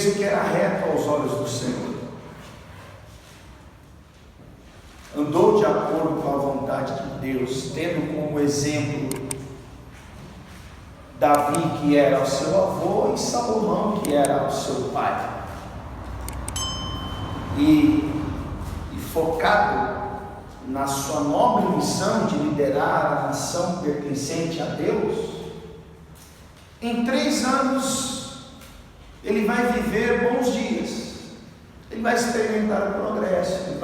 fez o que era reto aos olhos do Senhor, andou de acordo com a vontade de Deus, tendo como exemplo Davi, que era o seu avô, e Salomão, que era o seu pai, e focado na sua nobre missão de liderar a nação pertencente a Deus. Em 3 anos ele vai viver bons dias, ele vai experimentar o progresso, ele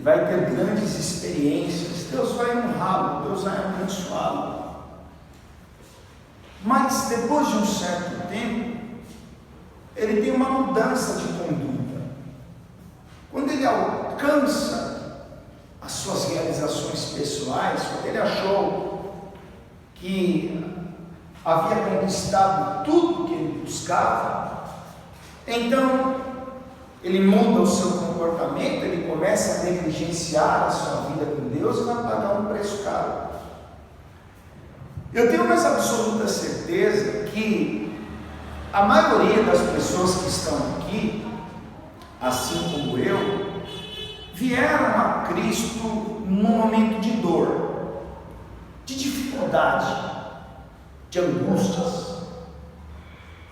vai ter grandes experiências, Deus vai honrá-lo, Deus vai abençoá-lo. Mas depois de um certo tempo, ele tem uma mudança de conduta. Quando ele alcança as suas realizações pessoais, quando ele achou que havia conquistado tudo que ele buscava, então ele muda o seu comportamento, ele começa a negligenciar a sua vida com Deus e vai pagar um preço caro. Eu tenho mais absoluta certeza que a maioria das pessoas que estão aqui, assim como eu, vieram a Cristo num momento de dor, de dificuldade, de angústias,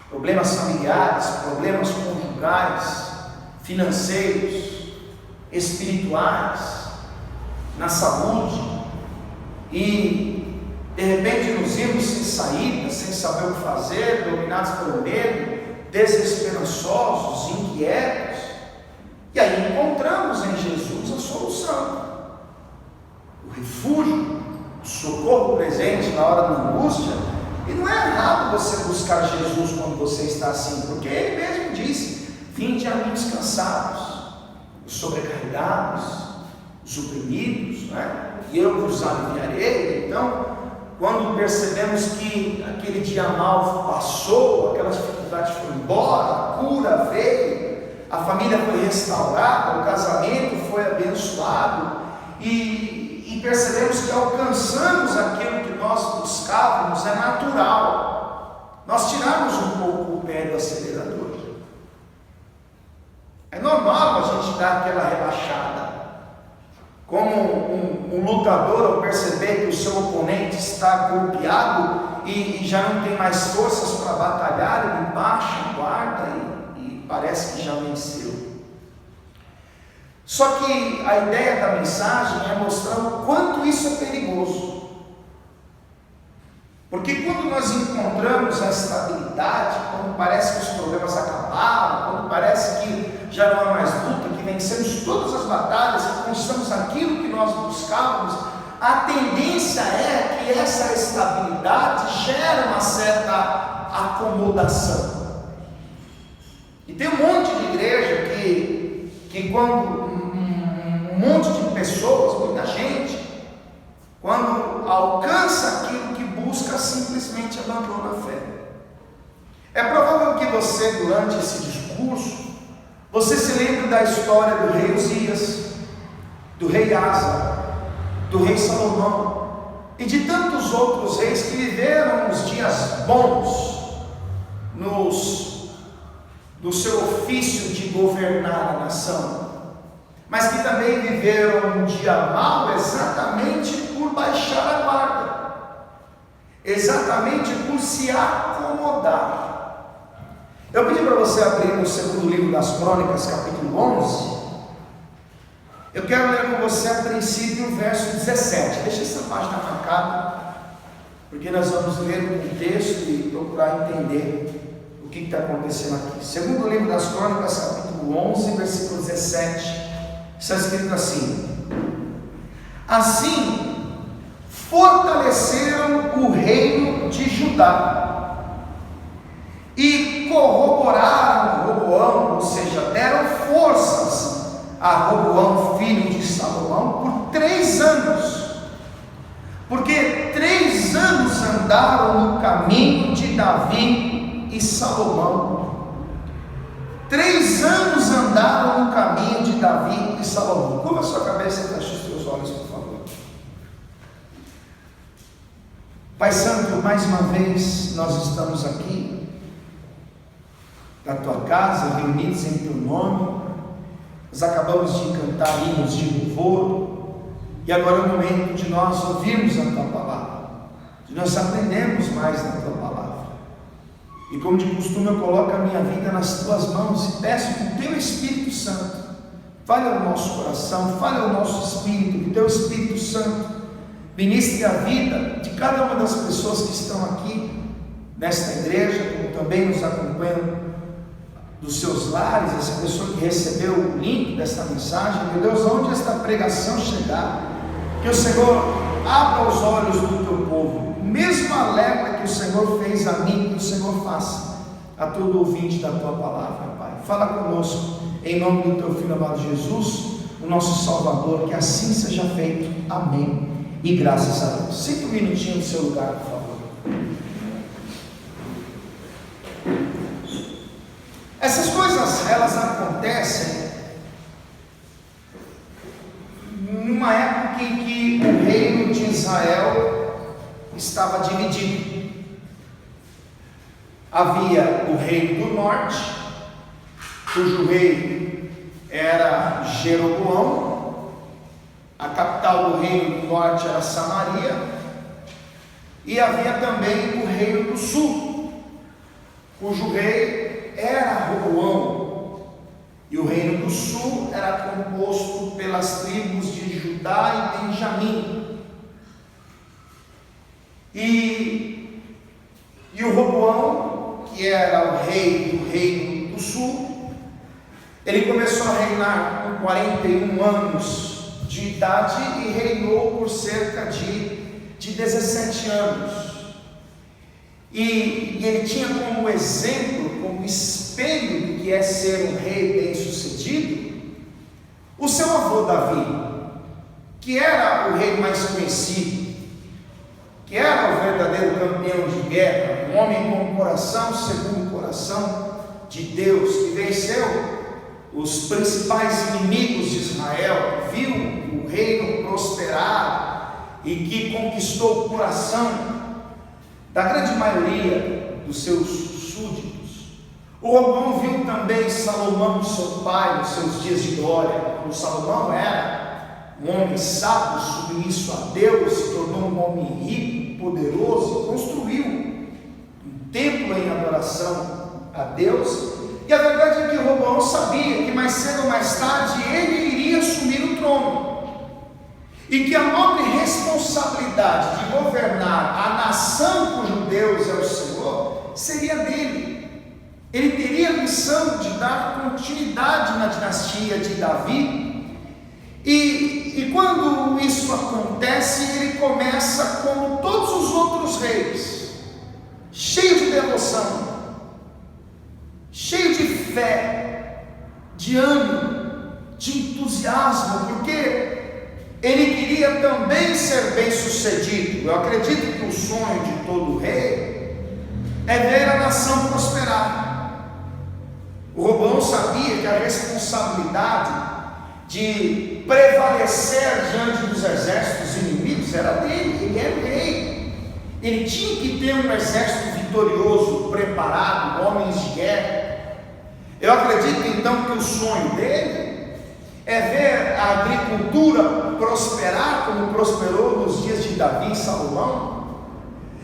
problemas familiares, problemas conjugais, financeiros, espirituais, na saúde, e de repente nos vimos sem saída, sem saber o que fazer, dominados pelo medo, desesperançosos, inquietos. E aí encontramos em Jesus a solução, o refúgio, o socorro presente na hora da angústia. E não é errado você buscar Jesus quando você está assim, porque Ele mesmo disse: vinde a mim descansados, os sobrecarregados, os oprimidos, né? E eu vos aliviarei. Então, quando percebemos que aquele dia mal passou, aquela dificuldade foi embora, a cura veio, a família foi restaurada, o casamento foi abençoado, e percebemos que alcançamos aquilo que nós buscávamos, é natural nós tirarmos um pouco o pé do acelerador. É normal a gente dar aquela relaxada. Como um lutador, ao perceber que o seu oponente está golpeado e já não tem mais forças para batalhar, ele baixa, guarda e parece que já venceu. Só que a ideia da mensagem é mostrar o quanto isso é perigoso. Porque quando nós encontramos a estabilidade, quando parece que os problemas acabaram, quando parece que já não há mais luta, que vencemos todas as batalhas, que conquistamos aquilo que nós buscávamos, a tendência é que essa estabilidade gera uma certa acomodação. E tem um monte de igreja que quando um monte de pessoas, muita gente, quando alcança aquilo que busca, simplesmente abandona a fé. É provável que você, durante esse discurso, você se lembre da história do rei Uzias, do rei Asa, do rei Salomão e de tantos outros reis que viveram os dias bons no seu ofício de governar a nação, mas que também viveram um dia mau exatamente por baixar a guarda, exatamente por se acomodar. Eu pedi para você abrir no segundo livro das Crônicas, capítulo 11. Eu quero ler com você a princípio o verso 17. Deixa essa página marcada, porque nós vamos ler o texto e procurar entender o que está acontecendo aqui. Segundo livro das Crônicas, capítulo 11, versículo 17. Está escrito assim: assim fortaleceram o reino de Judá e corroboraram Roboão, ou seja, deram forças a Roboão, filho de Salomão, por 3 anos, porque 3 anos andaram no caminho de Davi e Salomão. 3 anos andaram no caminho de Davi e Salomão. Curva a sua cabeça e feche os teus olhos, por favor. Pai Santo, mais uma vez nós estamos aqui da tua casa, reunidos em teu nome. Nós acabamos de cantar hinos de louvor, e agora é o momento de nós ouvirmos a tua palavra, de nós aprendermos mais da tua palavra. E como de costume, eu coloco a minha vida nas tuas mãos e peço que o teu Espírito Santo fale ao nosso coração, fale ao nosso espírito, que o teu Espírito Santo ministre a vida de cada uma das pessoas que estão aqui nesta igreja, como também nos acompanham dos seus lares, essa pessoa que recebeu o link desta mensagem. Meu Deus, onde esta pregação chegar, que o Senhor abra os olhos do teu povo, o mesmo alerta que o Senhor fez a mim, que o Senhor faça a todo ouvinte da tua palavra, Pai. Fala conosco, em nome do teu Filho amado Jesus, o nosso Salvador, que assim seja feito. Amém. E graças a Deus. Senta um minutinho no seu lugar, por favor. Essas coisas, elas acontecem numa época em que o reino de Israel estava dividido. Havia o reino do norte, cujo rei era Jeroboão, a capital do reino do norte era Samaria, e havia também o reino do sul, cujo rei era Roboão, e o reino do sul era composto pelas tribos de Judá e Benjamim. E o Roboão, que era o rei do reino do sul, ele começou a reinar com 41 anos de idade e reinou por cerca de 17 anos. E ele tinha como exemplo, como espelho do que é ser um rei bem sucedido, o seu avô Davi, que era o rei mais conhecido, que era o verdadeiro campeão de guerra, um homem com um coração segundo o coração de Deus, que venceu os principais inimigos de Israel, viu o reino prosperar e que conquistou o coração da grande maioria dos seus súditos. O Roboão viu também Salomão, seu pai, nos seus dias de glória. O Salomão era um homem sábio, submisso a Deus, se tornou um homem rico, poderoso, construiu um templo em adoração a Deus. E a verdade é que Roboão sabia que mais cedo ou mais tarde ele iria assumir o trono, e que a nobre responsabilidade de governar a nação cujo Deus é o Senhor seria dele. Ele teria a missão de dar continuidade na dinastia de Davi, e quando isso acontece, ele começa como todos os outros reis, cheio de devoção, cheio de fé, de ânimo, de entusiasmo, porque ele queria também ser bem sucedido. Eu acredito que o sonho de todo rei é ver a nação prosperar. O Roboão sabia que a responsabilidade de prevalecer diante dos exércitos inimigos era dele. Ele era o rei, ele tinha que ter um exército vitorioso, preparado, homens de guerra. Eu acredito então que o sonho dele é ver a agricultura prosperar como prosperou nos dias de Davi e Salomão.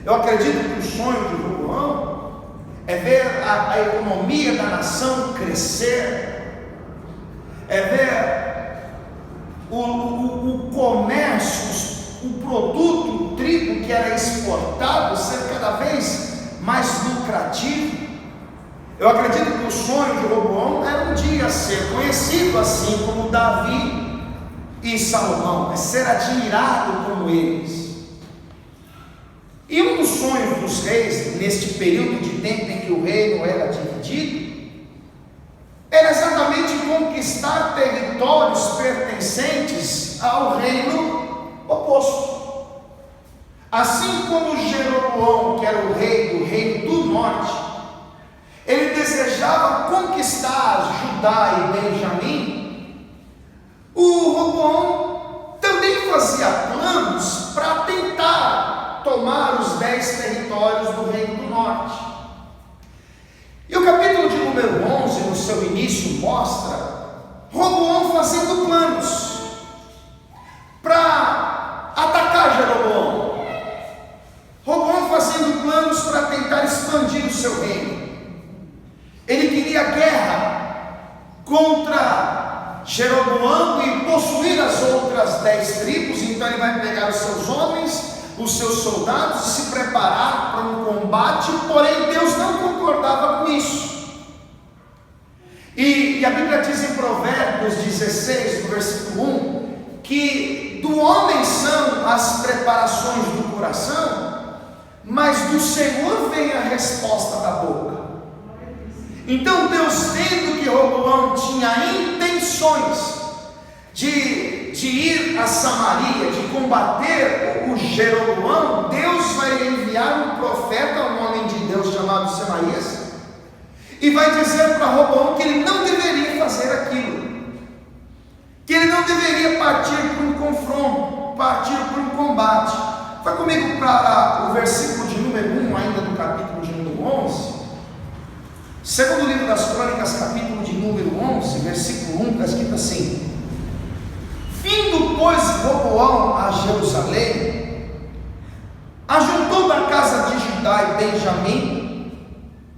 Eu acredito que o sonho de Roboão é ver a economia da nação crescer, é ver o comércio, o produto, o trigo que era exportado ser cada vez mais lucrativo. Eu acredito que o sonho de Roboão era um dia ser conhecido assim como Davi e Salomão, é ser admirado como eles. E um dos sonhos dos reis, neste período de tempo em que o reino era dividido, era exatamente conquistar territórios pertencentes ao reino oposto. Assim como Jeroboão, que era o rei do reino do norte, ele desejava conquistar Judá e Benjamim, o Roboão também fazia planos para tentar tomar os 10 territórios do reino do norte. E o capítulo de número seu início mostra Roboão fazendo planos para atacar Jeroboão. Roboão fazendo planos para tentar expandir o seu reino. Ele queria guerra contra Jeroboão e possuir as outras 10 tribos. Então ele vai pegar os seus homens, os seus soldados, e se preparar para um combate. Porém Deus não concordava com isso. E a Bíblia diz em Provérbios 16, no versículo 1, que do homem são as preparações do coração, mas do Senhor vem a resposta da boca. Então Deus, vendo que Roboão tinha intenções de ir a Samaria, de combater o Jeroboão, Deus vai enviar um profeta, um homem de Deus chamado Semaías, e vai dizer para Roboão que ele não deveria fazer aquilo, que ele não deveria partir para um confronto, partir para um combate. Vai comigo para o versículo de número 1, ainda do capítulo de número 11. Segundo livro das Crônicas, capítulo de número 11, versículo 1, está escrito assim: Vindo, pois, Roboão a Jerusalém, ajuntou da casa de Judá e Benjamim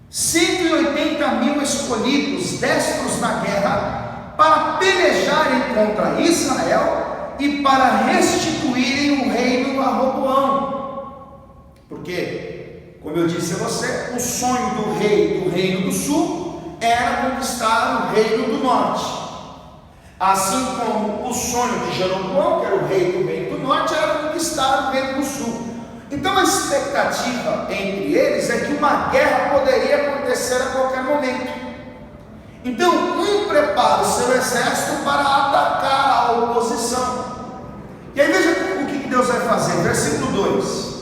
180.000 escolhidos, destros na guerra, para pelejarem contra Israel e para restituírem o reino a Roboão. Porque, como eu disse a você, o sonho do rei do reino do sul era conquistar o reino do norte, assim como o sonho de Jeroboão, que era o rei do reino do norte, era conquistar o reino do sul. Então a expectativa entre eles é que uma guerra poderia acontecer a qualquer momento. Então um prepara o seu exército para atacar a oposição. E aí veja o que Deus vai fazer, versículo 2: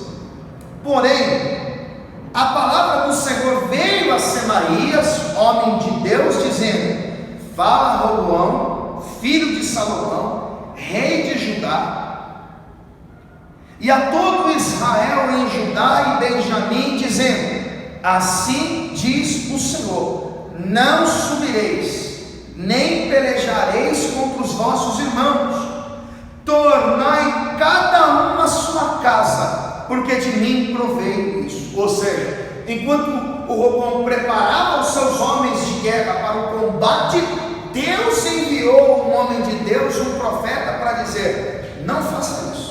Porém, a palavra do Senhor veio a Semaías, homem de Deus, dizendo: Fala a Roboão, filho de Salomão, rei de Judá, e a todo Israel em Judá e Benjamim, dizendo: Assim diz o Senhor: Não subireis, nem pelejareis contra os vossos irmãos, tornai cada um a sua casa, porque de mim proveio isso. Ou seja, enquanto o Roboão preparava os seus homens de guerra para o combate, Deus enviou um homem de Deus, um profeta, para dizer: não faça isso.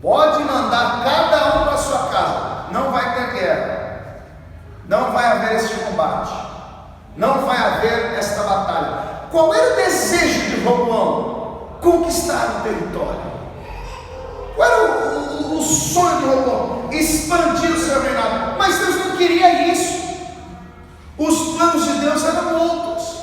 Pode mandar cada um para a sua casa, não vai ter guerra, não vai haver este combate, não vai haver esta batalha. Qual era o desejo de Roboão? Conquistar o território. Qual era o sonho de Roboão? Expandir o seu reinado. Mas Deus não queria isso. Os planos de Deus eram outros.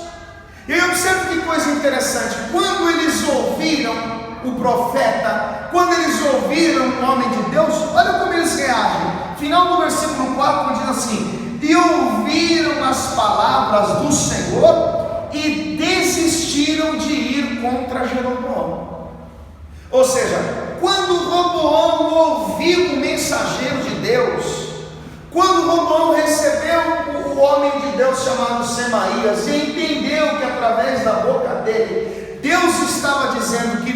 E aí observe que coisa interessante: quando eles ouviram o profeta, quando eles ouviram o homem de Deus, olha como eles reagem. Final do versículo 4 diz assim: E ouviram as palavras do Senhor e desistiram de ir contra Jeroboão. Ou seja, quando Roboão ouviu o mensageiro de Deus, quando Roboão recebeu o homem de Deus chamado Semaías e entendeu que através da boca dele Deus estava dizendo que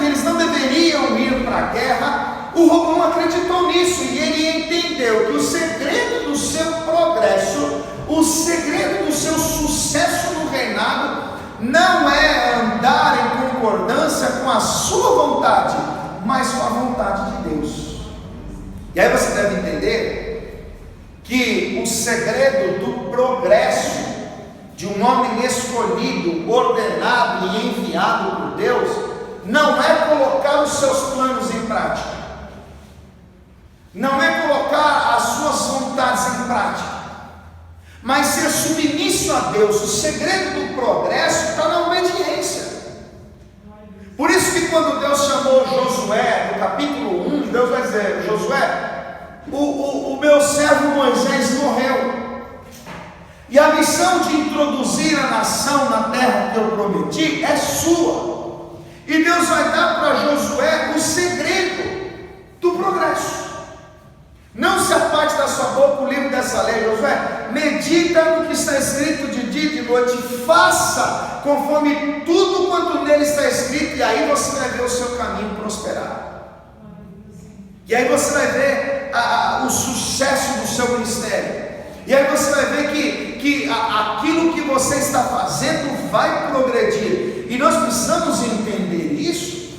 eles não deveriam ir para a guerra, o Roboão acreditou nisso e ele entendeu que o segredo do seu progresso, o segredo do seu sucesso no reinado, não é andar em concordância com a sua vontade, mas com a vontade de Deus. E aí você deve entender que o segredo do progresso de um homem escolhido, ordenado e enviado por Deus, não é colocar os seus planos em prática, não é colocar as suas vontades em prática, mas ser submisso a Deus. O segredo do progresso está na obediência. Por isso que quando Deus chamou Josué, no capítulo 1, Deus vai dizer: Josué, o meu servo Moisés morreu, e a missão de introduzir a nação na terra que eu prometi é sua. E Deus vai dar para Josué o segredo do progresso. Não se aparte da sua boca o livro dessa lei, Josué. Medite medita no que está escrito de dia e de noite, faça conforme tudo quanto nele está escrito, e aí você vai ver o seu caminho prosperar. E aí você vai ver o sucesso do seu ministério. E aí você vai ver que aquilo que você está fazendo vai progredir. E nós precisamos entender isso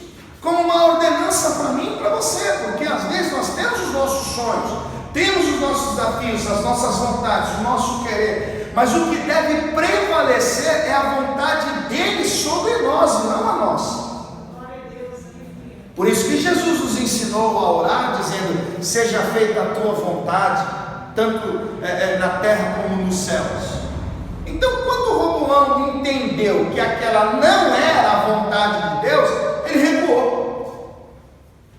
como uma ordenança para mim e para você, porque às vezes nós temos os nossos sonhos, temos os nossos desafios, as nossas vontades, o nosso querer, mas o que deve prevalecer é a vontade dele sobre nós e não a nossa. Por isso que Jesus nos ensinou a orar, dizendo: seja feita a tua vontade, tanto na terra como nos céus. Então, quando Roboão entendeu que aquela não era a vontade de Deus, ele recuou,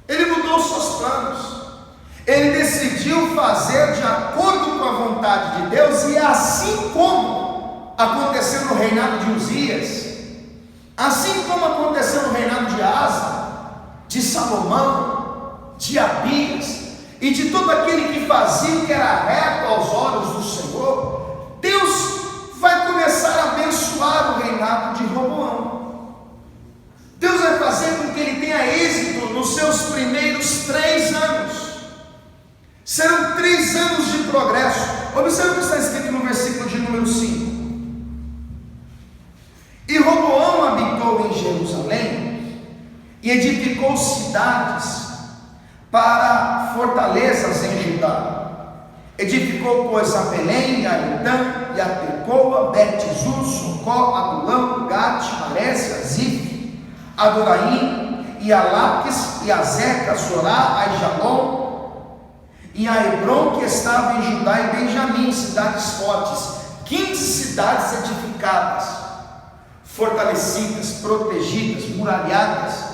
ele mudou os seus planos, ele decidiu fazer de acordo com a vontade de Deus. E assim como aconteceu no reinado de Uzias, assim como aconteceu no reinado de Asa, de Salomão, de Abias e de todo aquele que fazia o que era reto aos olhos do Senhor, Deus vai começar a abençoar o reinado de Roboão. Deus vai fazer com que ele tenha êxito nos seus primeiros 3 anos. Serão 3 anos de progresso. Observe o que está escrito no versículo de número 5. E Roboão habitou em Jerusalém e edificou cidades para fortalezas em Judá. Edificou, pois, a Belém, a Edã, e a Tecoa, Bet-Zur, Socó, Adulão, Gate, Marésia, Zif, Adoraim, e a Laques, e a Zeca, Zorá, a Jalom, e a Hebron, que estava em Judá e Benjamim, cidades fortes, 15 cidades edificadas, fortalecidas, protegidas, muralhadas.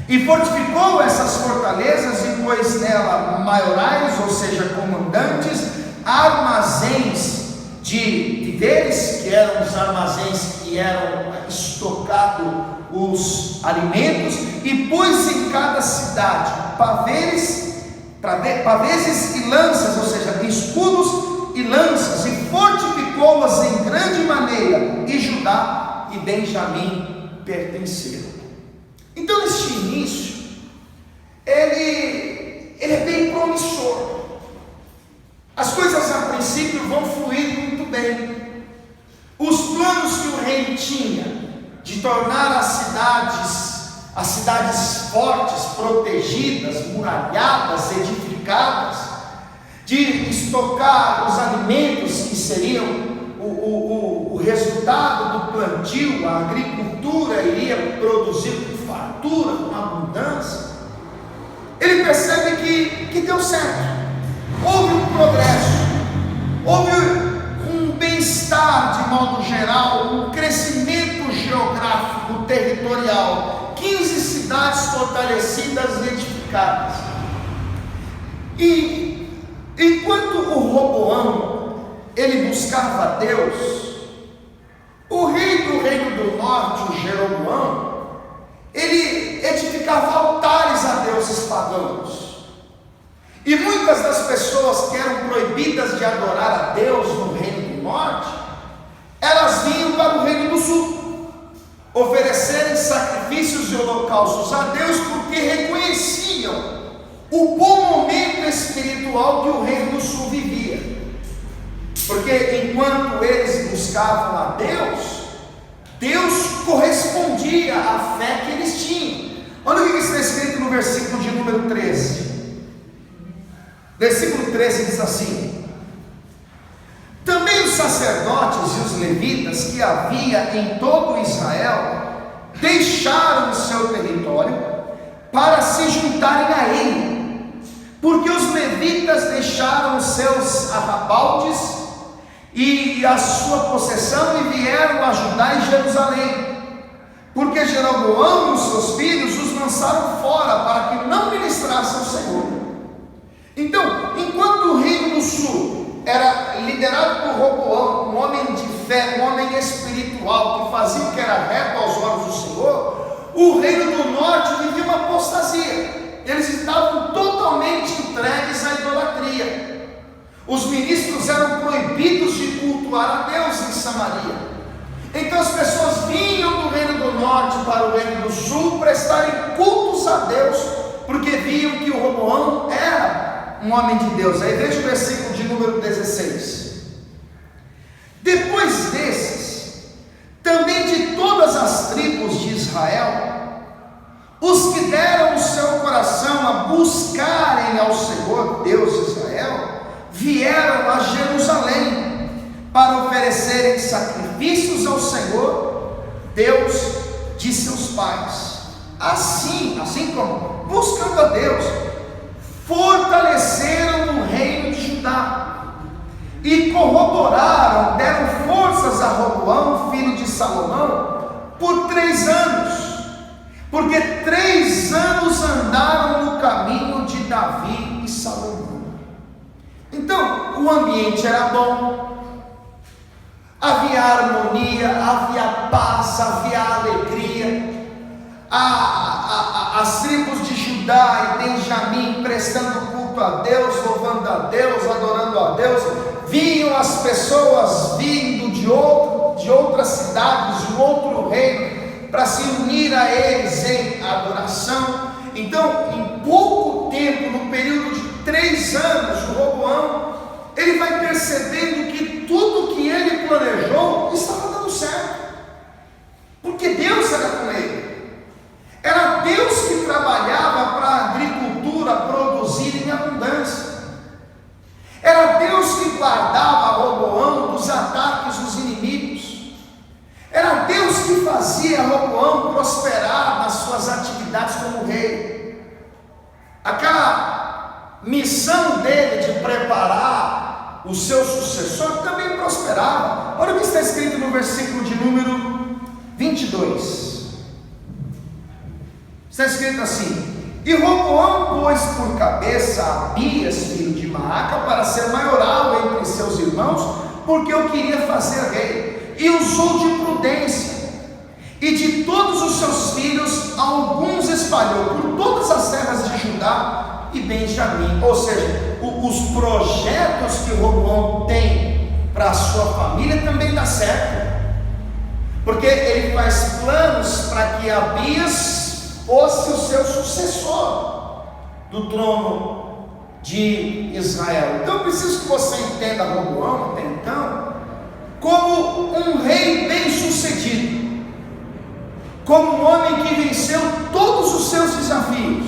E fortificou essas fortalezas e pôs nela maiorais, ou seja, comandantes, armazéns de víveres, que eram os armazéns que eram estocados os alimentos, e pôs em cada cidade paveses e lanças, ou seja, escudos e lanças, e fortificou-as em grande maneira, e Judá e Benjamim pertenceram. Então, este início, ele é bem promissor. As coisas a princípio vão fluir muito bem. Os planos que o rei tinha de tornar as cidades fortes, protegidas, muralhadas, edificadas, de estocar os alimentos que seriam o resultado do plantio, a agricultura iria produzir com fartura, com abundância. Ele percebe que deu certo, houve um progresso, houve um bem-estar de modo geral, um crescimento geográfico, territorial, 15 cidades fortalecidas e edificadas. E enquanto o Roboão ele buscava a Deus, o rei do reino do norte, o Jeroboão, ele edificava altares a deuses pagãos. E muitas das pessoas que eram proibidas de adorar a Deus no reino do norte, elas vinham para o reino do sul, oferecerem sacrifícios e holocaustos a Deus, porque reconheciam o bom momento espiritual que o reino do sul vivia. Porque enquanto eles buscavam a Deus, Deus correspondia à fé que eles tinham. Olha o que está escrito no versículo de número 13. Versículo 13 diz assim: também os sacerdotes e os levitas que havia em todo Israel deixaram o seu território para se juntarem a ele, porque os levitas deixaram os seus arrabaldes e a sua possessão e vieram ajudar em Jerusalém, porque Jeroboão e os seus filhos os lançaram fora para que não ministrassem ao Senhor. Então, enquanto o reino do sul era liderado por Roboão, um homem de fé, um homem espiritual, que fazia o que era reto aos olhos do Senhor, o reino do norte vivia uma apostasia. Eles estavam totalmente entregues à idolatria. Os ministros eram proibidos de cultuar Samaria. Então as pessoas vinham do reino do norte para o reino do sul prestarem cultos a Deus, porque viam que o Roboão era um homem de Deus. Aí veja o versículo de número 16. Depois desses, também de todas as tribos de Israel, os que deram o seu coração a buscarem ao Senhor, Deus de Israel, vieram a Jerusalém para oferecerem sacrifícios ao Senhor, Deus de seus pais. Assim como, buscando a Deus, fortaleceram o reino de Judá e corroboraram, deram forças a Roboão, filho de Salomão, por 3 anos, porque 3 anos andaram no caminho de Davi e Salomão. Então, o ambiente era bom, havia harmonia, havia paz, havia alegria. As tribos de Judá e Benjamim prestando culto a Deus, louvando a Deus, adorando a Deus. Vinham as pessoas vindo de outras cidades, de outro reino, para se unir a eles em adoração. Então, em pouco tempo, no período de 3 anos, o Roboão, ele vai percebendo que tudo que ele planejou estava dando certo, porque Deus era com ele. Era Deus que trabalhava para a agricultura produzir em abundância. Era Deus que guardava Roboão dos ataques dos inimigos. Era Deus que fazia Roboão prosperar nas suas atividades como rei. Aquela missão dele de preparar o seu sucessor também prosperava. Olha o que está escrito no versículo de número 22. Está escrito assim: e Roboão pôs por cabeça Abias, filho de Maaca, para ser maioral entre seus irmãos, porque eu queria fazer rei, e usou de prudência, e de todos os seus filhos, alguns espalhou por todas as terras de Judá e Benjamim. Ou seja, os projetos que Roboão tem para a sua família também dá certo, porque ele faz planos para que Abias fosse o seu sucessor do trono de Israel. Então eu preciso que você entenda Roboão até então como um rei bem sucedido, como um homem que venceu todos os seus desafios,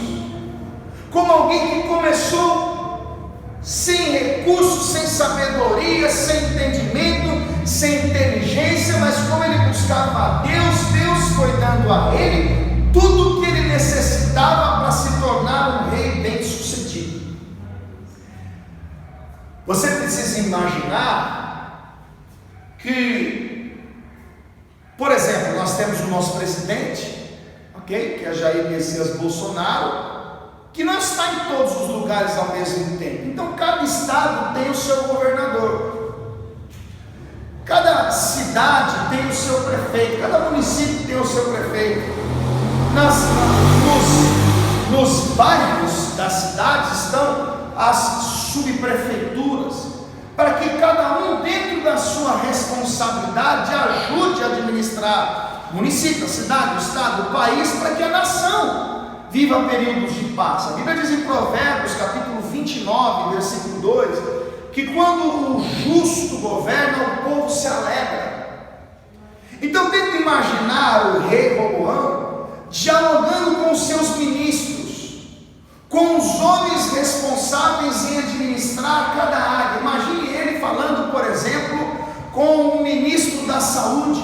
como alguém que começou sem recursos, sem sabedoria, sem entendimento, sem inteligência, mas como ele buscava a Deus, Deus foi dando a ele tudo o que ele necessitava para se tornar um rei bem sucedido. Você precisa imaginar que, por exemplo, nós temos o nosso presidente, ok, que é Jair Messias Bolsonaro, que não está em todos os lugares ao mesmo tempo. Então cada estado tem o seu governador, cada cidade tem o seu prefeito, cada município tem o seu prefeito. Nos bairros das cidades estão as subprefeituras, para que cada um, dentro da sua responsabilidade, ajude a administrar o município, a cidade, o estado, o país, para que a nação viva períodos de paz. A Bíblia diz em Provérbios, capítulo 29, versículo 2, que quando o justo governa, o povo se alegra. Então tenta imaginar o rei Roboão dialogando com os seus ministros, com os homens responsáveis em administrar cada área. Imagine ele falando, por exemplo, com o ministro da saúde,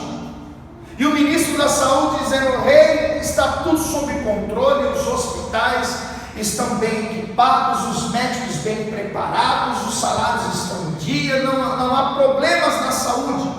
e o ministro da saúde dizendo: rei, está tudo sob controle, os hospitais estão bem equipados, os médicos bem preparados, os salários estão em dia, não há problemas na saúde.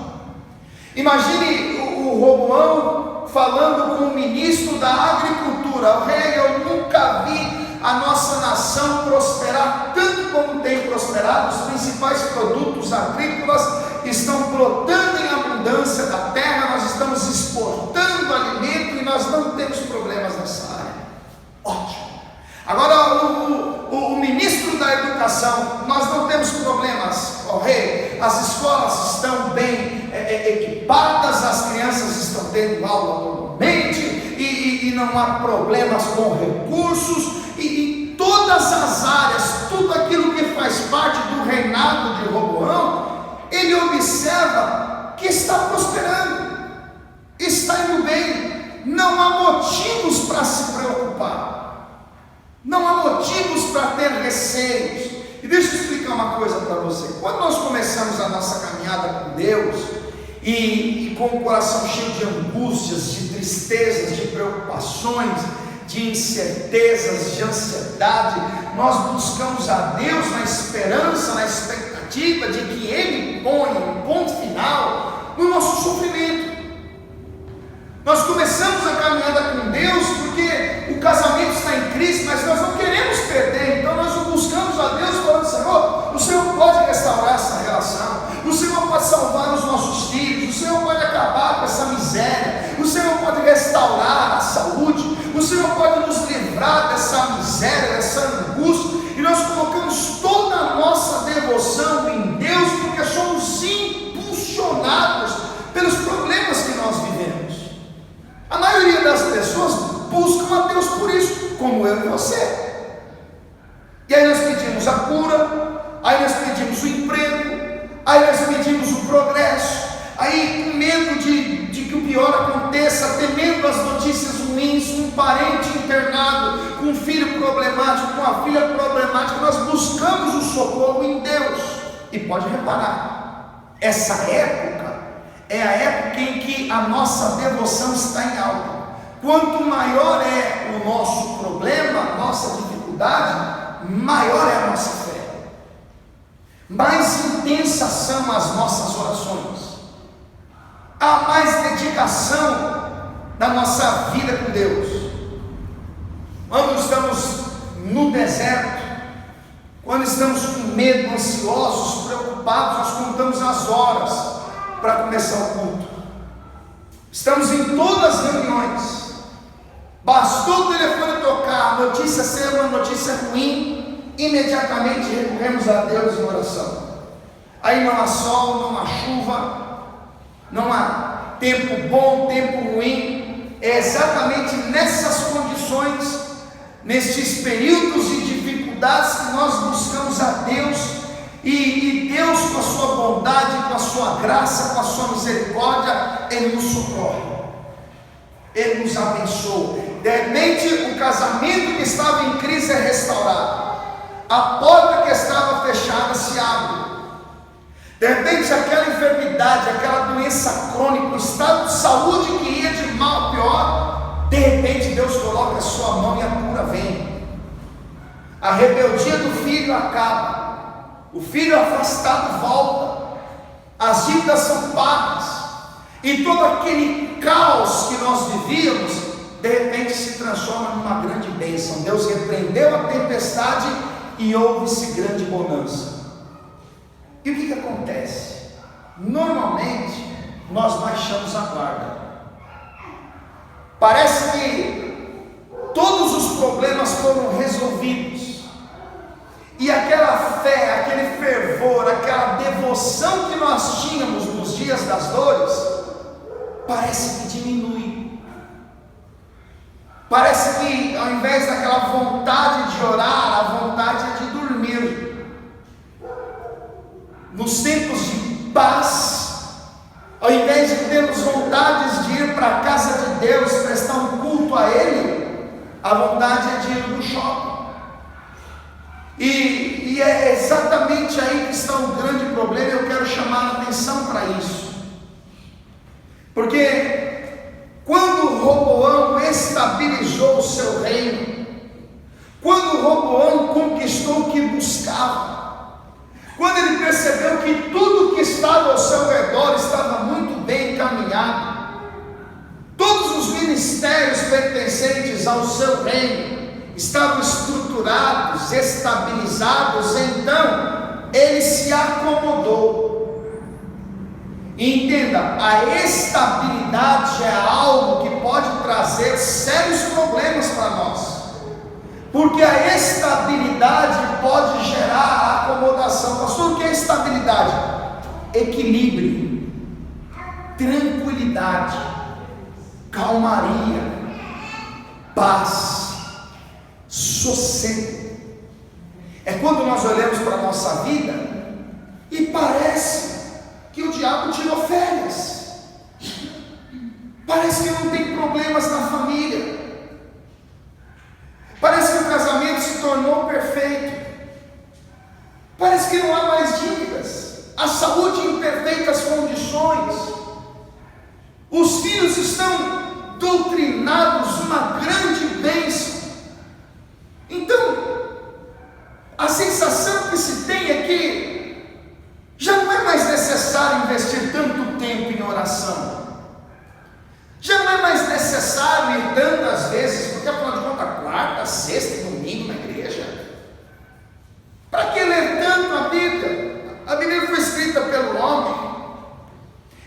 Imagine o Roboão falando com o ministro da agricultura: rei, eu nunca vi a nossa nação prosperar tanto como tem prosperado. Os principais produtos agrícolas estão brotando em abundância da terra, nós estamos exportando alimento e nós não temos problemas nessa área. Ótimo. Agora o ministro da educação: nós não temos problemas, ó rei, as escolas estão bem equipadas, as crianças estão tendo aula normalmente, e não há problemas com recursos, e todas as áreas, tudo aquilo que faz parte do reinado de Roboão, ele observa que está prosperando, está indo bem, não há motivos para se preocupar, não há motivos para ter receios. E deixa eu explicar uma coisa para você. Quando nós começamos a nossa caminhada com Deus, e com o coração cheio de angústias, de tristezas, de preocupações, de incertezas, de ansiedade, nós buscamos a Deus na esperança, na expectativa de que Ele ponha um ponto final no nosso sofrimento. Nós começamos a caminhada com Deus porque o casamento está em crise, mas nós não queremos perder, então nós buscamos a Deus falando: Senhor, o Senhor pode restaurar essa relação, o Senhor pode salvar os nossos filhos, o Senhor pode acabar com essa miséria, o Senhor pode restaurar a saúde, o Senhor pode nos livrar dessa miséria, dessa angústia, e nós colocamos toda a nossa devoção em Deus, porque somos impulsionados pelos problemas que nós vivemos. A maioria das pessoas buscam a Deus por isso, como eu e você. E aí nós pedimos a cura, aí nós pedimos o emprego, aí nós pedimos o progresso, aí com medo de que o pior aconteça, temendo as notícias ruins, um parente internado, com um filho problemático, com uma filha problemática, nós buscamos o socorro em Deus. E pode reparar, essa época é a época em que a nossa devoção está em alta. Quanto maior é o nosso problema, a nossa dificuldade, maior é a nossa fé, mais intensas são as nossas orações, há mais dedicação na nossa vida com Deus. Quando estamos no deserto, quando estamos com medo, ansiosos, preocupados, nós contamos as horas para começar o culto. Estamos em todas as reuniões, bastou o telefone tocar, a notícia ser uma notícia ruim, imediatamente recorremos a Deus em oração. Aí não há sol, não há chuva, não há tempo bom, tempo ruim. É exatamente nessas condições, nestes períodos de dificuldades, que nós buscamos a Deus. E Deus, com a sua bondade, com a sua graça, com a sua misericórdia, Ele nos socorre, Ele nos abençoa. De repente, o casamento que estava em crise é restaurado, a porta que estava fechada se abre. De repente, aquela enfermidade, aquela doença crônica, o estado de saúde que ia de mal a pior, de repente Deus coloca a sua mão e a cura vem. A rebeldia do filho acaba, o filho afastado volta, as dívidas são pagas, e todo aquele caos que nós vivíamos, de repente se transforma numa grande bênção. Deus repreendeu a tempestade e houve-se grande bonança. E o que acontece? Normalmente nós baixamos a guarda, parece que todos os problemas foram resolvidos, e aquela fé, aquele fervor, aquela devoção que nós tínhamos nos dias das dores, parece que diminui. Parece que ao invés daquela vontade de orar, a vontade é de dormir. Nos tempos de paz, ao invés de termos vontades de ir para a casa de Deus, prestar um culto a Ele, a vontade é de ir no shopping. E é exatamente aí que está o grande problema. Eu quero chamar a atenção para isso, porque quando Roboão estabilizou o seu reino, quando Roboão conquistou o que buscava, quando ele percebeu que tudo que estava ao seu redor estava muito bem encaminhado, todos os ministérios pertencentes ao seu reino estavam estruturados, estabilizados, então ele se acomodou. E entenda, a estabilidade é algo que pode trazer sérios problemas para nós, porque a estabilidade pode gerar acomodação. Pastor, o que é estabilidade? Equilíbrio. tranquilidade, calmaria, paz, sossego. É quando nós olhamos para a nossa vida e parece que o diabo tirou férias, parece que não tem problemas na família, parece que o casamento se tornou perfeito, parece que não há mais dívidas, a saúde em perfeitas condições, os filhos estão doutrinados, uma grande bênção. Então, a sensação que se tem é que já não é mais necessário investir tanto tempo em oração, já não é mais necessário ir tantas vezes, porque afinal de contas, quarta, sexta e domingo na igreja, para que ler tanto a Bíblia? A Bíblia foi escrita pelo homem,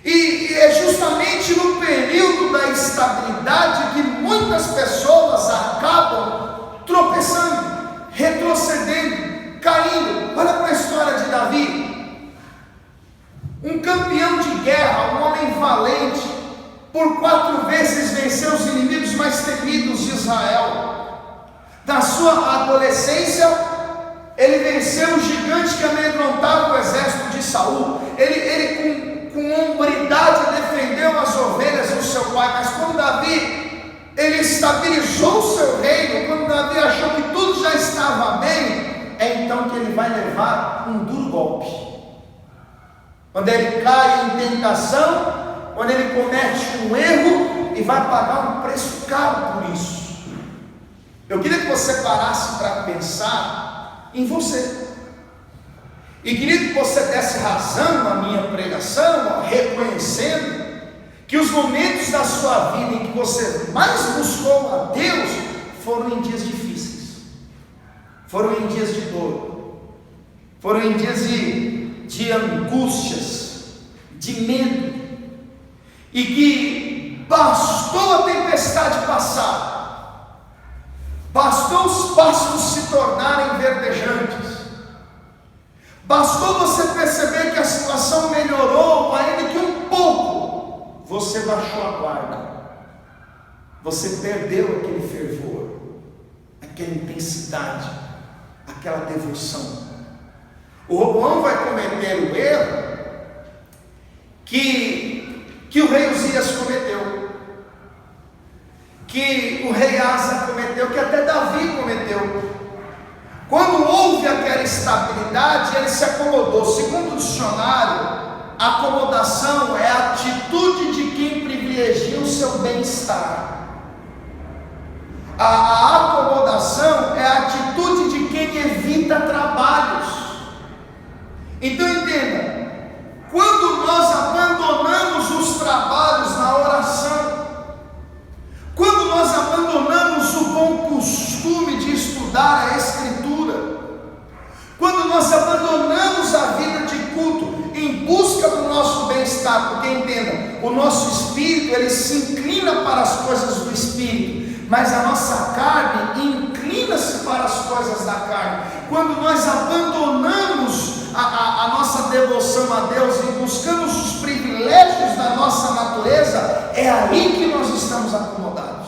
e é justamente no período da estabilidade que muitas pessoas acabam tropeçando, retrocedendo, caindo. Olha para a história de Davi, um campeão de guerra, um homem valente, por 4 vezes venceu os inimigos mais temidos de Israel. Na sua adolescência, ele venceu o gigante que amedrontava o exército de Saul. Ele com hombridade defendeu as ovelhas do seu pai. Mas quando Davi, ele estabilizou o seu reino, quando Davi achou que tudo já estava bem, é então que ele vai levar um duro golpe. Quando ele cai em tentação, quando ele comete um erro e vai pagar um preço caro por isso. Eu queria que você parasse para pensar em você, e queria que você desse razão à minha pregação, reconhecendo que os momentos da sua vida em que você mais buscou a Deus foram em dias difíceis, foram em dias de dor, foram em dias de angústias, de medo, e que bastou a tempestade passar, bastou os pastos se tornarem verdejantes, bastou você perceber que a situação melhorou, ainda que um pouco, você baixou a guarda, você perdeu aquele fervor, aquela intensidade, aquela devoção. O Roboão vai cometer o erro que o rei Uzias cometeu, que o rei Asa cometeu, que até Davi cometeu. Quando houve aquela estabilidade, ele se acomodou. Segundo o dicionário, acomodação é a atitude de quem privilegia o seu bem-estar. A acomodação é a atitude de quem evita trabalhos. Então entenda, quando nós abandonamos os trabalhos na oração, quando nós abandonamos o bom costume de estudar a Escritura, quando nós abandonamos a vida de culto em busca do nosso bem-estar, porque entenda, o nosso espírito ele se inclina para as coisas do espírito, mas a nossa carne inclina-se para as coisas da carne. Quando nós abandonamos a nossa devoção a Deus e buscamos os privilégios da nossa natureza, é aí que nós estamos acomodados,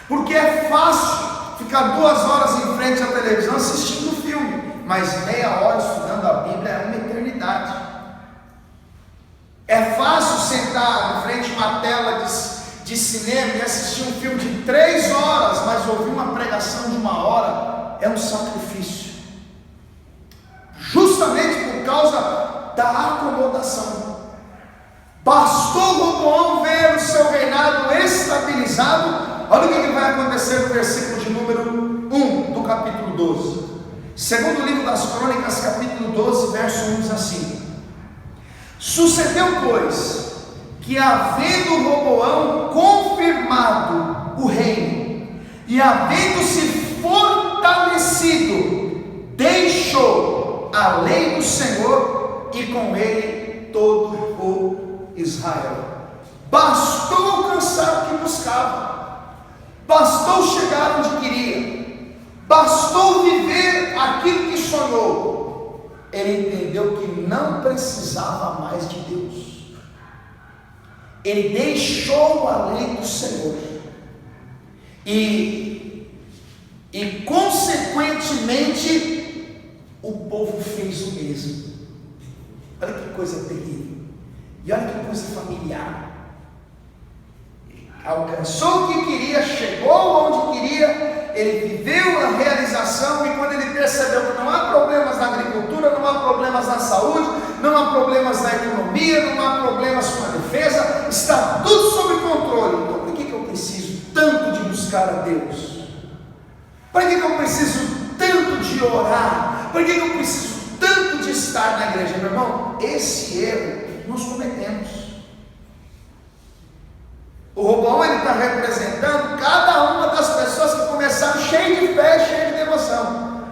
porque é fácil ficar 2 horas em frente à televisão assistindo filme, mas meia hora estudando a Bíblia é uma eternidade. É fácil sentar em frente a uma tela de cinema e assistir um filme de 3 horas, mas ouvir uma pregação de 1 hora é um sacrifício, justamente por causa da acomodação. Bastou Roboão ver o seu reinado estabilizado. Olha o que vai acontecer no versículo de número 1 do capítulo 12. Segundo livro das Crônicas, capítulo 12, verso 1 diz assim: sucedeu, pois, que havendo Roboão confirmado o reino e havendo-se fortalecido, deixou a lei do Senhor e com ele todo o Israel. Bastou alcançar o que buscava, bastou chegar onde queria, bastou viver aquilo que sonhou. Ele entendeu que não precisava mais de Deus. ele deixou a lei do Senhor, e consequentemente o povo fez o mesmo. Olha que coisa terrível, e olha que coisa familiar. Alcançou o que queria, chegou onde queria, ele viveu a realização, e quando ele percebeu que não há problemas na agricultura, não há problemas na saúde, não há problemas na economia, não há problemas com a defesa, está tudo sob controle. Então por que eu preciso tanto de buscar a Deus? Para que eu preciso tanto de orar? Para que eu preciso tanto de estar na igreja? Meu irmão, esse erro nós cometemos. O Roboão, ele está representando cada uma das pessoas que começaram cheio de fé, cheio de devoção,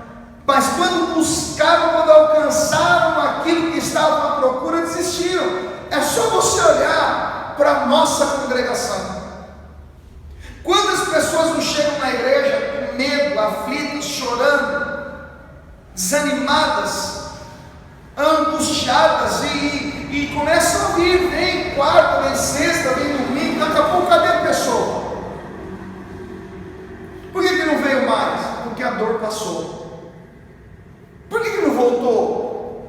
mas quando buscaram, quando alcançaram aquilo que estavam à procura, desistiram. É só você olhar para a nossa congregação. Quantas pessoas não chegam na igreja com medo, aflitas, chorando, desanimadas, angustiadas, e começam a vir, vem quarta, vem sexta, vem domingo, daqui a pouco cadê a pessoa? Por que não veio mais? Porque a dor passou. Por que não voltou?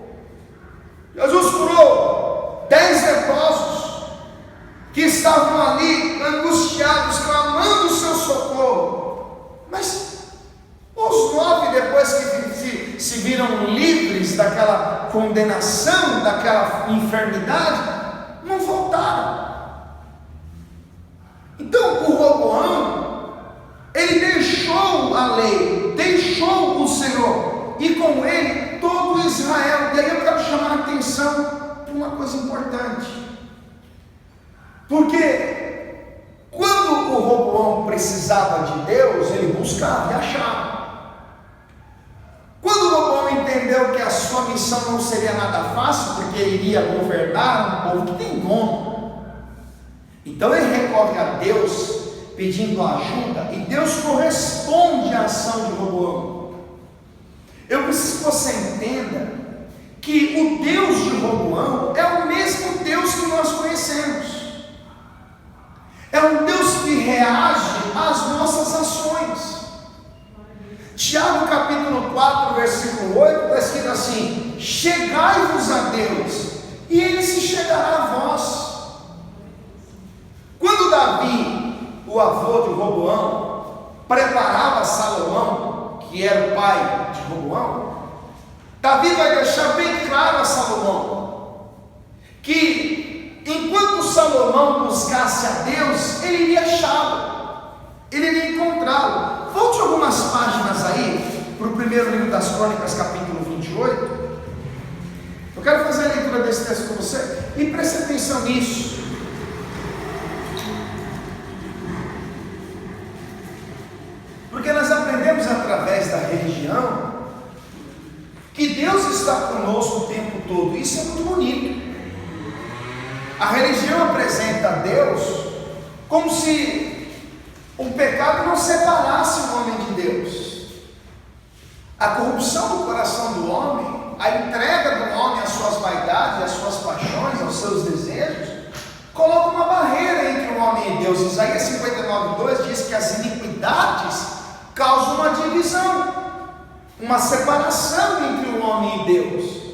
Jesus curou 10 leprosos que estavam ali angustiados, clamando o seu socorro, mas os 9, depois que se viram livres daquela condenação, daquela enfermidade, não voltaram. Então o Roboão, ele deixou a lei, deixou o Senhor, e com ele todo Israel. E aí eu quero chamar a atenção para uma coisa importante, porque quando o Roboão precisava de Deus, ele buscava e achava. Quando o Roboão entendeu que a sua missão não seria nada fácil, porque ele iria governar um povo que tem nome, então ele recorre a Deus pedindo ajuda, e Deus corresponde à ação de Roboão. Eu preciso que você entenda que o Deus de Roboão é o mesmo Deus que nós conhecemos. É um Deus que reage às nossas ações. Tiago capítulo 4, versículo 8, está escrito assim: chegai-vos a Deus, e Ele se chegará a vós. Quando Davi, o avô de Roboão, preparava Salomão, que era o pai de Roboão, Davi vai deixar bem claro a Salomão que enquanto Salomão buscasse a Deus, ele iria achá-lo, ele iria encontrá-lo. Volte algumas páginas aí para o primeiro livro das Crônicas, capítulo 28. Eu quero fazer a leitura desse texto com você, e preste atenção nisso. Porque nós aprendemos através da religião que Deus está conosco o tempo todo. Isso é muito bonito. A religião apresenta a Deus como se o pecado não separasse o homem de Deus. A corrupção do coração do homem, a entrega do homem às suas vaidades, às suas paixões, aos seus desejos, coloca uma barreira entre o homem e Deus. Isaías 59:2 diz que as iniquidades causam uma divisão, uma separação entre o homem e Deus.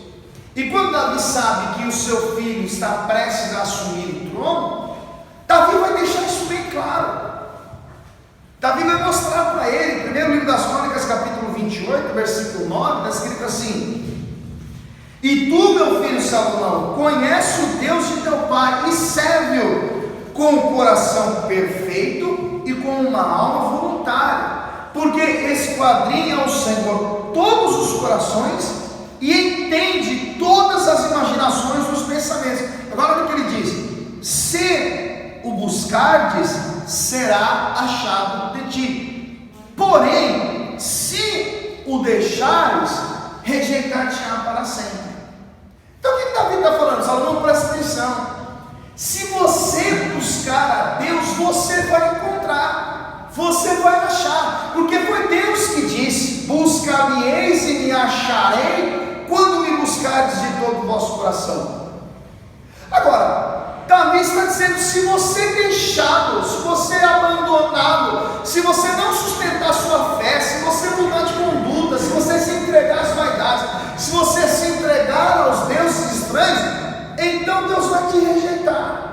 E quando Davi sabe que o seu filho está prestes a assumir o trono, Davi vai deixar isso bem claro. Davi vai mostrar para ele, primeiro livro das Crônicas, capítulo 28, versículo 9, está escrito assim: e tu, meu filho Salomão, conhece o Deus de teu pai e serve-o com o coração perfeito e com uma alma voluntária, porque esquadrinha ao Senhor todos os corações e entende todas as imaginações dos pensamentos. Agora olha o que ele diz: se o buscardes, será achado de ti, porém, se o deixares, rejeitar-te-á para sempre. Então o que Davi está falando? Salomão, presta atenção. Se você buscar a Deus, você vai encontrar, você vai achar, porque foi Deus que disse: buscar-me-eis e me acharei, quando me buscardes de todo o vosso coração. Agora, Davi está dizendo: se você deixá-lo, se você abandoná-lo, se você não sustentar a sua fé, se você mudar de conduta, se você se entregar às vaidades, se você se entregar aos deuses estranhos, então Deus vai te rejeitar.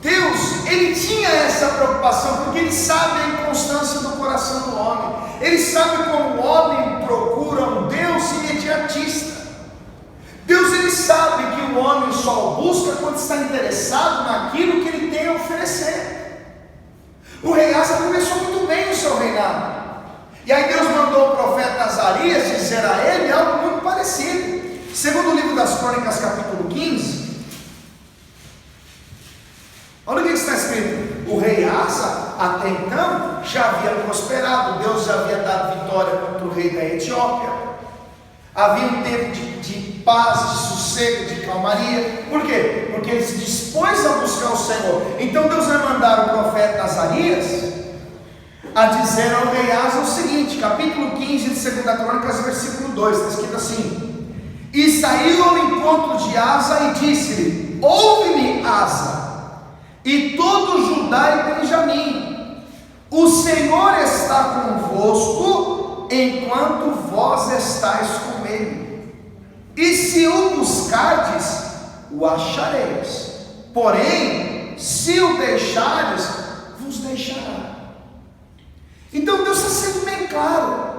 Deus, Ele tinha essa preocupação, porque Ele sabe a inconstância do coração do homem. Ele sabe como o homem procura um Deus imediatista. Deus, Ele sabe que o homem só o busca quando está interessado naquilo que ele tem a oferecer. O rei Asa começou muito bem o seu reinado, e aí Deus mandou o profeta Azarias dizer a ele algo muito parecido. Segundo o livro das Crônicas, capítulo 15, olha o que está escrito: o rei Asa até então já havia prosperado, Deus já havia dado vitória contra o rei da Etiópia, havia um tempo de paz, de sossego, de calmaria. Por quê? Porque ele se dispôs a buscar o Senhor. Então Deus vai mandar o profeta Azarias a dizer ao rei Asa o seguinte, capítulo 15 de 2 Crônicas, versículo 2, está escrito assim: e saiu ao encontro de Asa e disse-lhe: ouve-me, Asa, e todo Judá e Benjamim, o Senhor está convosco enquanto vós estáis com ele, e se o buscardes, o achareis, porém, se o deixares, vos deixará. Então Deus está sendo bem claro,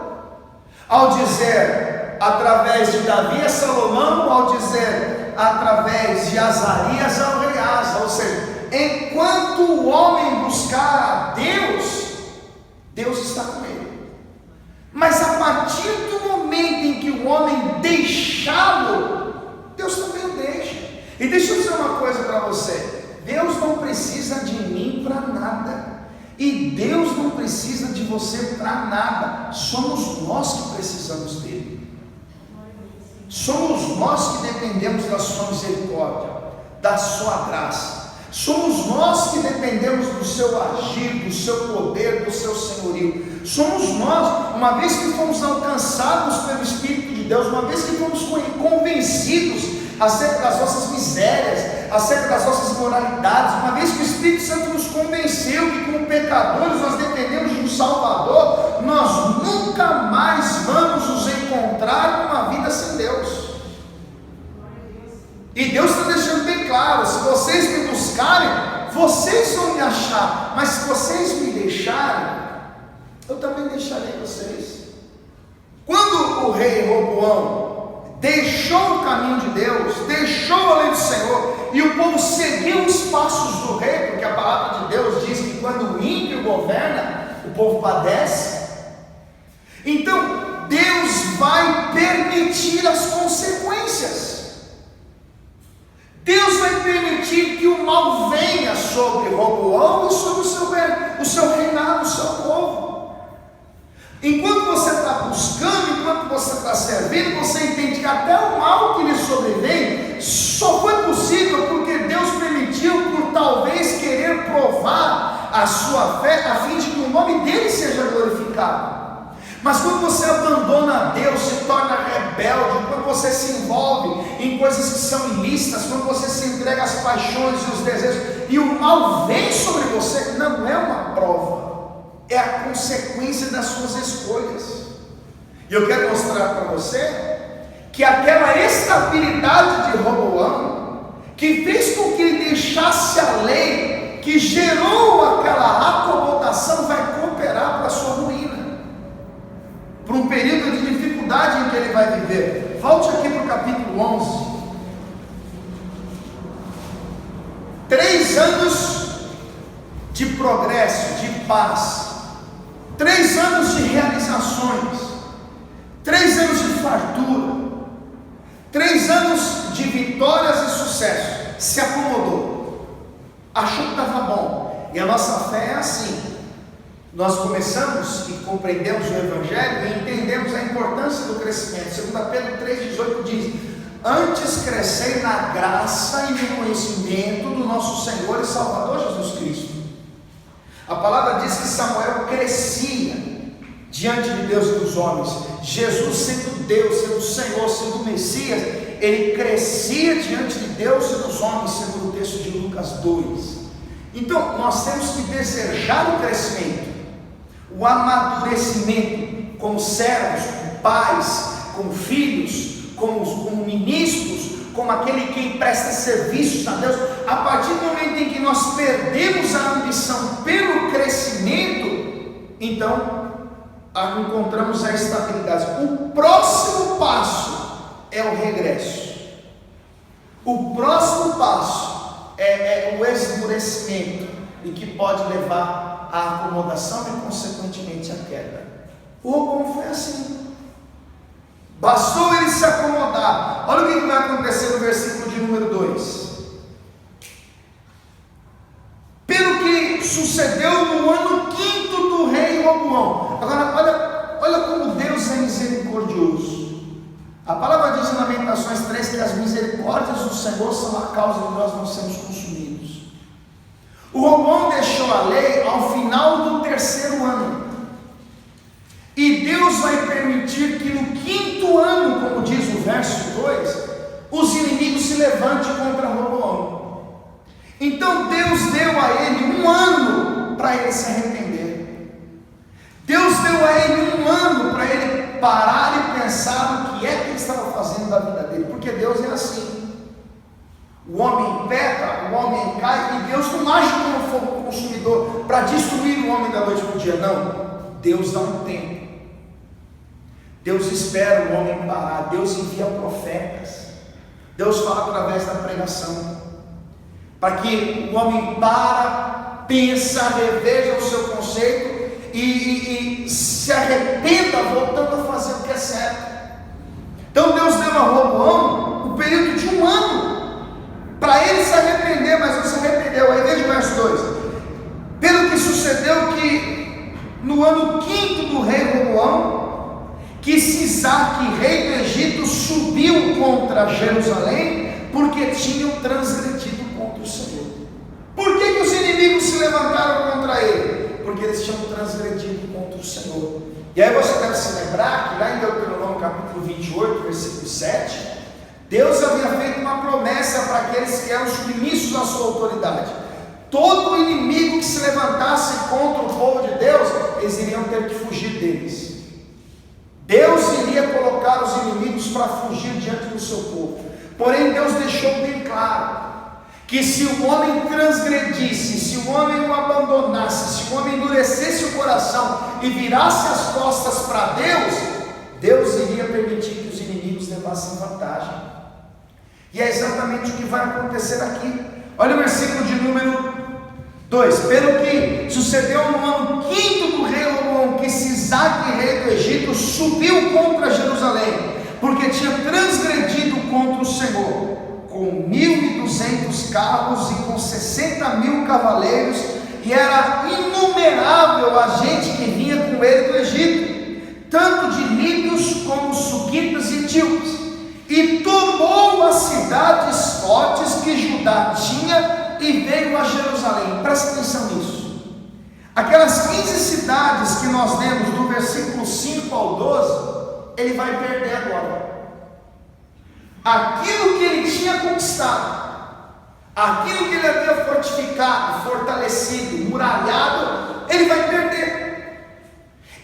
ao dizer através de Davi a Salomão, ao dizer através de Azarias ao rei Asa, ou seja, enquanto o homem buscar a Deus, Deus está com ele. Mas a partir do momento em que o homem deixá-lo, Deus também o deixa. E deixa eu dizer uma coisa para você: Deus não precisa de mim para nada, e Deus não precisa de você para nada. Somos nós que precisamos dele. Somos nós que dependemos da sua misericórdia, da sua graça. Somos nós que dependemos do seu agir, do seu poder, do seu senhorio. Somos nós, uma vez que fomos alcançados pelo Espírito de Deus, uma vez que fomos convencidos acerca das nossas misérias, acerca das nossas imoralidades, uma vez que o Espírito Santo nos convenceu que como pecadores nós dependemos de um Salvador, nós nunca mais vamos nos encontrar numa vida sem Deus. E Deus está deixando bem claro: se vocês me buscarem, vocês vão me achar, mas se vocês me deixarem, eu também deixarei vocês. Quando o rei Roboão deixou o caminho de Deus, deixou a lei do Senhor, e o povo seguiu os passos do rei, porque a palavra de Deus diz que quando o ímpio governa, o povo padece. Então Deus vai permitir as consequências. Deus vai permitir que o mal venha sobre Roboão e sobre o seu reinado, o seu povo. Enquanto você está buscando, enquanto você está servindo, você entende que até o mal que lhe sobrevém só foi possível porque Deus permitiu, por talvez querer provar a sua fé, a fim de que o nome dele seja glorificado. Mas quando você abandona Deus, se torna rebelde, quando você se envolve em coisas que são ilícitas, quando você se entrega às paixões e os desejos, e o mal vem sobre você, não é uma prova, é a consequência das suas escolhas. E eu quero mostrar para você que aquela estabilidade de Roboão, que fez com que ele deixasse a lei, que gerou aquela acomodação, vai cooperar para a sua ruína, para um período de dificuldade em que ele vai viver. Volte aqui para o capítulo 11. 3 anos de progresso, de paz, 3 anos de realizações, 3 anos de fartura, 3 anos de vitórias e sucesso. Se acomodou, achou que estava bom. E a nossa fé é assim: nós começamos e compreendemos o Evangelho e entendemos a importância do crescimento. 2 Pedro 3,18 diz: antes crescei na graça e no conhecimento do nosso Senhor e Salvador Jesus Cristo. A palavra diz que Samuel crescia diante de Deus e dos homens. Jesus, sendo Deus, sendo o Senhor, sendo o Messias, ele crescia diante de Deus e dos homens, segundo o texto de Lucas 2. Então nós temos que desejar o crescimento, o amadurecimento, como servos, como pais, como filhos, como ministros, como aquele que presta serviços a Deus. A partir do momento em que nós perdemos a ambição pelo crescimento, então encontramos a estabilidade. O próximo passo é o regresso. O próximo passo é o esmorecimento, e que pode levar à acomodação e consequentemente à queda. O Roboão foi assim. Bastou ele se acomodar. Olha o que vai acontecer no versículo de número 2. Pelo que sucedeu no ano 5º do rei Roboão. Agora, olha como Deus é misericordioso. A palavra diz em Lamentações 3 que as misericórdias do Senhor são a causa de nós não sermos consumidos. O Roboão deixou a lei ao final do 3º ano. E Deus vai permitir que no 5º ano, como diz o verso 2, os inimigos se levantem contra Roboão. Então Deus deu a ele 1 ano para ele se arrepender. Deus deu a ele 1 ano para ele parar e pensar no que é que ele estava fazendo da vida dele, porque Deus é assim. O homem peca, o homem cai, e Deus não age como fogo consumidor para destruir o homem da noite para o dia, não. Deus dá um tempo. Deus espera o homem parar. Deus envia profetas. Deus fala através da pregação, para que o homem para, pensa, reveja o seu conceito e se arrependa, voltando a fazer o que é certo. Então Deus deu a Roboão um período de 1 ano para ele se arrepender, mas não se arrependeu. Aí veja o verso 2: pelo que sucedeu que no ano 5º do rei Roboão, que Sisaque, rei do Egito, subiu contra Jerusalém, porque tinham transgredido contra o Senhor. Por que os inimigos se levantaram contra ele? Porque eles tinham transgredido contra o Senhor. E aí você deve se lembrar que lá em Deuteronômio capítulo 28, versículo 7, Deus havia feito uma promessa para aqueles que eram submissos à sua autoridade. Todo inimigo que se levantasse contra o povo de Deus, eles iriam ter que fugir deles. Deus iria colocar os inimigos para fugir diante do seu povo. Porém Deus deixou bem claro que se o homem transgredisse, se o homem o abandonasse, se o homem endurecesse o coração e virasse as costas para Deus, Deus iria permitir que os inimigos levassem vantagem. E é exatamente o que vai acontecer aqui. Olha o versículo de número 2: pelo que sucedeu no ano 5º do rei Roboão, que Sisaque, rei do Egito, subiu contra Jerusalém, porque tinha transgredido contra o Senhor, com 1.200 carros e com 60.000 cavaleiros, e era inumerável a gente que vinha com ele do Egito, tanto de líbios como suquitas e etíopes, e tomou as cidades fortes que Judá tinha, e veio a Jerusalém. Presta atenção nisso. Aquelas 15 cidades que nós lemos do versículo 5 ao 12, ele vai perder agora. Aquilo que ele tinha conquistado, aquilo que ele havia fortificado, fortalecido, muralhado, ele vai perder.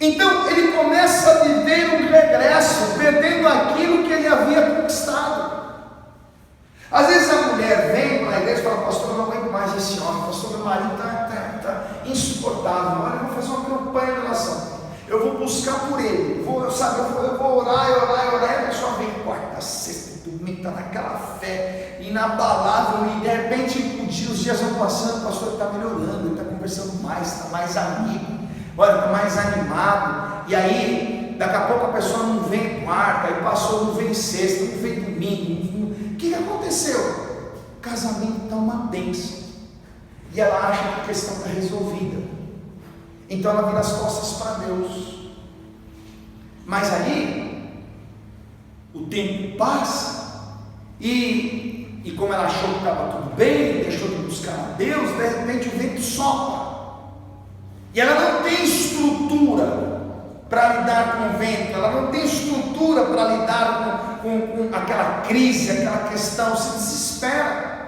Então ele começa a viver um regresso, perdendo aquilo que ele havia conquistado. Às vezes a mulher vem para a igreja e fala: pastor, eu não aguento mais esse homem, pastor, meu marido está insuportável, olha, eu vou fazer uma campanha de oração, eu vou buscar por ele, eu vou orar, e a pessoa vem quarta, sexta, domingo, está naquela fé inabalável, e de repente os dias vão passando, o pastor está melhorando, ele está conversando mais, está mais amigo, olha, está mais animado, e aí daqui a pouco a pessoa não vem quarta, aí passou, não vem sexta, não vem domingo. O que aconteceu? O casamento está uma bênção, e ela acha que a questão está resolvida, então ela vira as costas para Deus. Mas aí o tempo passa, e como ela achou que estava tudo bem, deixou de buscar a Deus, de repente o vento sopra, e ela não tem estrutura para lidar com o vento, ela não tem estrutura para lidar com aquela crise, aquela questão, se desespera.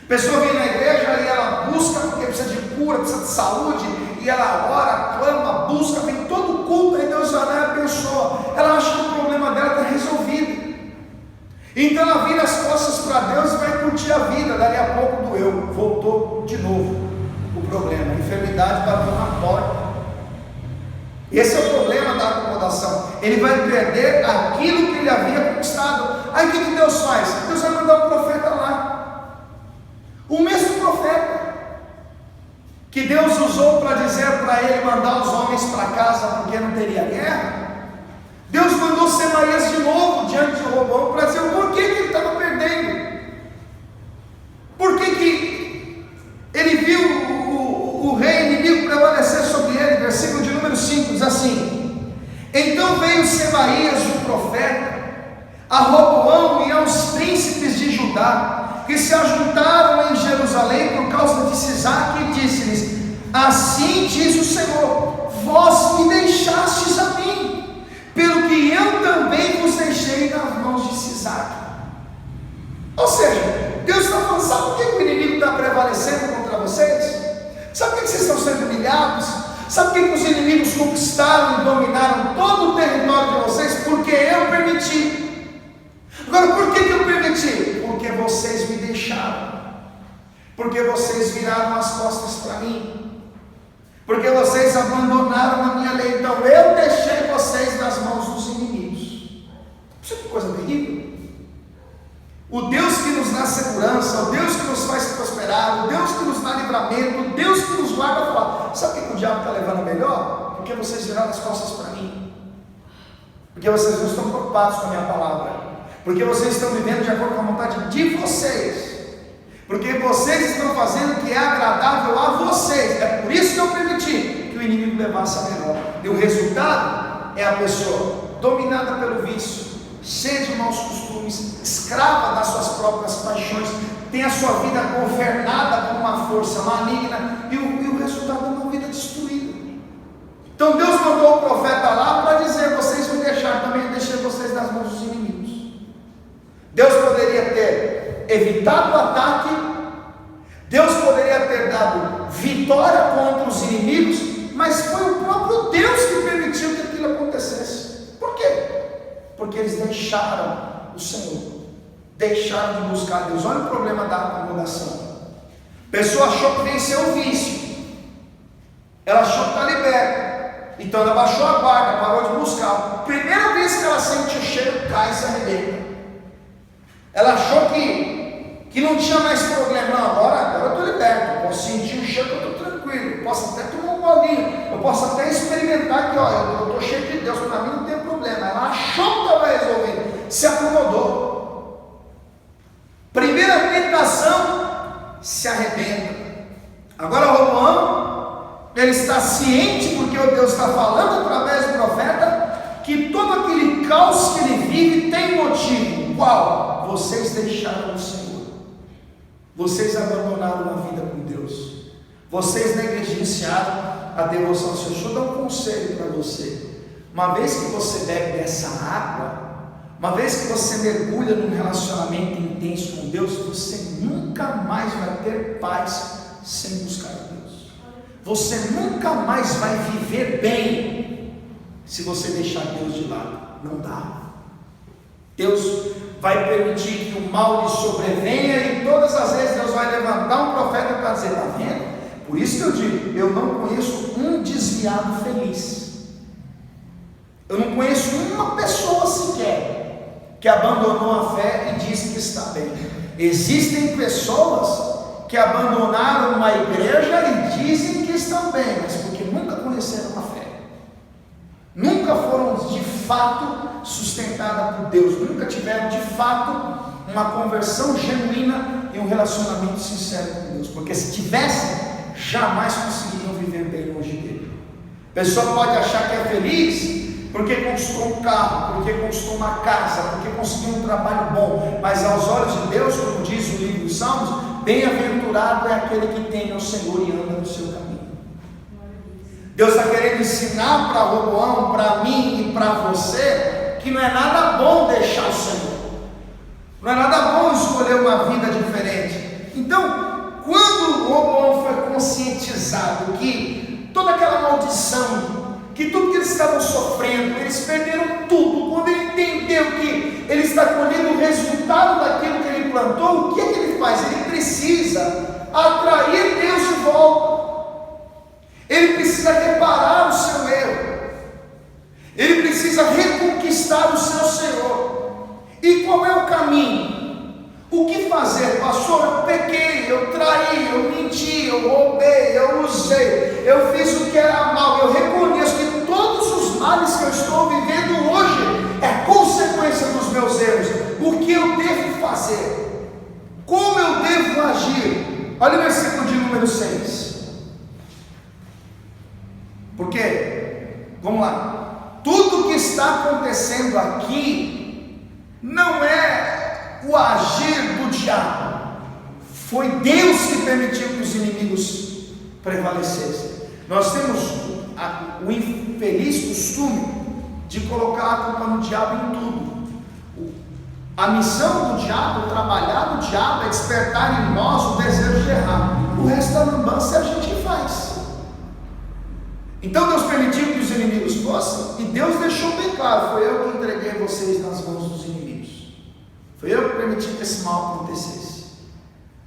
A pessoa vem na igreja e ela busca porque precisa de cura, precisa de saúde, e ela ora, clama, busca, vem todo culto, aí Deus vai lá e abençoa. Ela acha que o problema dela está resolvido. Então ela vira as costas para Deus e vai curtir a vida. Dali a pouco doeu, voltou de novo o problema, a enfermidade bateu na porta. Esse é o problema da acomodação. Ele vai perder aquilo que ele havia conquistado. Aí o que Deus faz? Deus vai mandar um profeta lá, o mesmo profeta que Deus usou para dizer para ele mandar os homens para casa porque não teria guerra. Deus mandou Semaías de novo diante de Roboão para dizer o porquê que ele estava perdendo. Por que ele viu o rei inimigo prevalecer sobre ele? Versículo de número 5 diz assim: então veio Semaías o profeta a Roboão e aos príncipes de Judá, que se ajuntaram em Jerusalém por causa de Sisaque, e disse-lhes: assim diz o Senhor, vós me deixastes a mim, pelo que eu também vos deixei nas mãos de Sisaque. Ou seja, Deus está falando: sabe por que o inimigo está prevalecendo contra vocês? Sabe por que vocês estão sendo humilhados? Sabe por que os inimigos conquistaram e dominaram todo o território de vocês? Porque eu permiti. Agora, por que eu permiti? Porque vocês me deixaram, porque vocês viraram as costas para mim, porque vocês abandonaram a minha lei. Então eu deixei vocês nas mãos dos inimigos. Isso é que coisa terrível. O Deus que nos dá segurança, o Deus que nos faz prosperar, o Deus que nos dá livramento, o Deus que nos guarda, fala: sabe o que o diabo está levando a melhor? Porque vocês viraram as costas para mim, porque vocês não estão preocupados com a minha palavra, porque vocês estão vivendo de acordo com a vontade de vocês, porque vocês estão fazendo o que é agradável a vocês. É por isso que eu permiti que o inimigo levasse a melhor. E o resultado é a pessoa dominada pelo vício, cheia de maus costumes, escrava das suas próprias paixões, tem a sua vida governada por uma força maligna, e o resultado é uma vida destruída. Então Deus mandou o profeta lá para dizer: vocês me deixaram, também deixei vocês nas mãos dos inimigos. Deus poderia ter evitado o ataque, Deus poderia ter dado vitória contra os inimigos, mas foi o próprio Deus que permitiu que aquilo acontecesse. Por quê? Porque eles deixaram o Senhor, deixaram de buscar Deus. Olha o problema da acomodação. A pessoa achou que venceu o vício, ela achou que está liberta, então ela baixou a guarda, parou de buscar. Primeira vez que ela sente o cheiro, cai e se arrebenta. Ela achou que não tinha mais problema. Não, agora eu estou liberto, eu posso sentir o cheiro, eu estou tranquilo, eu posso até tomar um golinho, eu posso até experimentar que eu estou cheio de Deus, para mim não tem problema. Ela achou que estava resolvido, se acomodou. Primeira tentação, se arrebenta. Agora Roboão, ele está ciente, porque o Deus está falando através do profeta, que todo aquele caos que ele vive tem motivo. Qual? Vocês deixaram o Senhor, vocês abandonaram a vida com Deus, vocês negligenciaram a devoção ao Senhor. Deixa eu dar um conselho para você. Uma vez que você bebe dessa água, uma vez que você mergulha num relacionamento intenso com Deus, você nunca mais vai ter paz sem buscar a Deus. Você nunca mais vai viver bem se você deixar Deus de lado. Não dá. Deus vai permitir que o mal lhe sobrevenha, e todas as vezes Deus vai levantar um profeta para dizer: está vendo? Por isso que eu digo, eu não conheço um desviado feliz. Eu não conheço uma pessoa sequer que abandonou a fé e disse que está bem. Existem pessoas que abandonaram uma igreja e dizem que estão bem, mas porque nunca conheceram a fé, nunca foram de fato sustentadas por Deus, nunca tiveram de fato uma conversão genuína e um relacionamento sincero com Deus, porque se tivessem, jamais conseguiriam viver bem longe dele. A pessoa pode achar que é feliz porque conquistou um carro, porque conquistou uma casa, porque conseguiu um trabalho bom, mas aos olhos de Deus, como diz o livro dos Salmos, bem-aventurado é aquele que tem o Senhor e anda no seu caminho. Deus está querendo ensinar para Roboão, para mim e para você, que não é nada bom deixar o Senhor, não é nada bom escolher uma vida diferente. Então, quando Roboão foi conscientizado que toda aquela maldição, que tudo que eles estavam sofrendo, eles perderam tudo, quando ele entendeu que ele está colhendo o resultado daquilo que ele plantou, o que é que ele faz? Ele precisa atrair Deus de volta. Ele precisa reparar o seu erro, ele precisa reconquistar o seu Senhor. E qual é o caminho? O que fazer? Pastor, eu pequei, eu traí, eu menti, eu roubei, eu usei, eu fiz o que era mal. Eu reconheço que todos os males que eu estou vivendo hoje é consequência dos meus erros. O que eu devo fazer? Como eu devo agir? Olha o versículo de número 6. Porque, vamos lá, tudo que está acontecendo aqui não é o agir do diabo, foi Deus que permitiu que os inimigos prevalecessem. Nós temos o infeliz costume de colocar a culpa no diabo em tudo. A missão do diabo, o trabalhar do diabo é despertar em nós o desejo de errar. O resto da lambança a gente faz. Então Deus permitiu que os inimigos fossem, e Deus deixou bem claro: foi eu que entreguei vocês nas mãos dos inimigos, foi eu que permiti que esse mal acontecesse.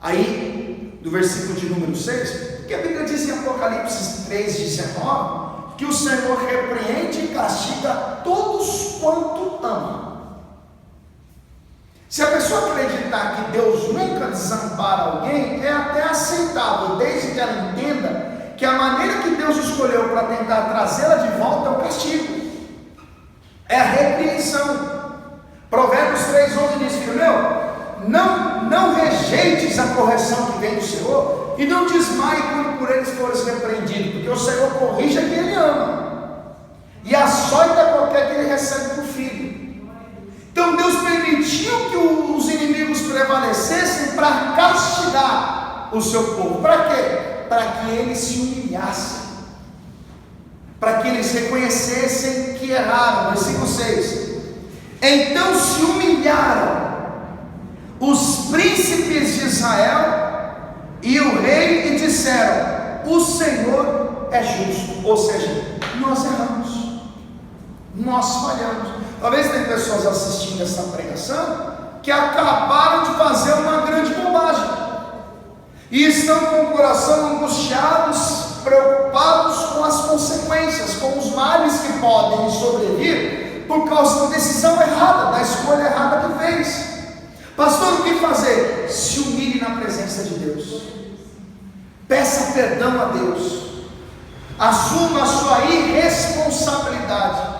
Aí, do versículo de número 6, que a Bíblia diz em Apocalipse 3,19, que o Senhor repreende e castiga todos quanto ama. Se a pessoa acreditar que Deus nunca desampara alguém, é até aceitável, desde que ela entenda que a maneira que Deus escolheu para tentar trazê-la de volta é o castigo, é a repreensão. Provérbios 3,11 diz: filho meu, não rejeites a correção que vem do Senhor, e não desmaie quando por eles fores repreendido, porque o Senhor corrige a quem Ele ama, e açoita qualquer que Ele recebe por filho. Então Deus permitiu que os inimigos prevalecessem para castigar o seu povo. Para quê? Para que eles se humilhassem, para que eles reconhecessem que erraram. Versículo 6: então se humilharam os príncipes de Israel e o rei, e disseram: o Senhor é justo. Ou seja, nós erramos, nós falhamos. Talvez tenha pessoas assistindo essa pregação que acabaram de fazer uma grande bobagem e estão com o coração angustiados, preocupados com as consequências, com os males que podem sobrevir por causa da decisão errada, da escolha errada que fez. Pastor, o que fazer? Se humilhe na presença de Deus, peça perdão a Deus, assuma a sua irresponsabilidade,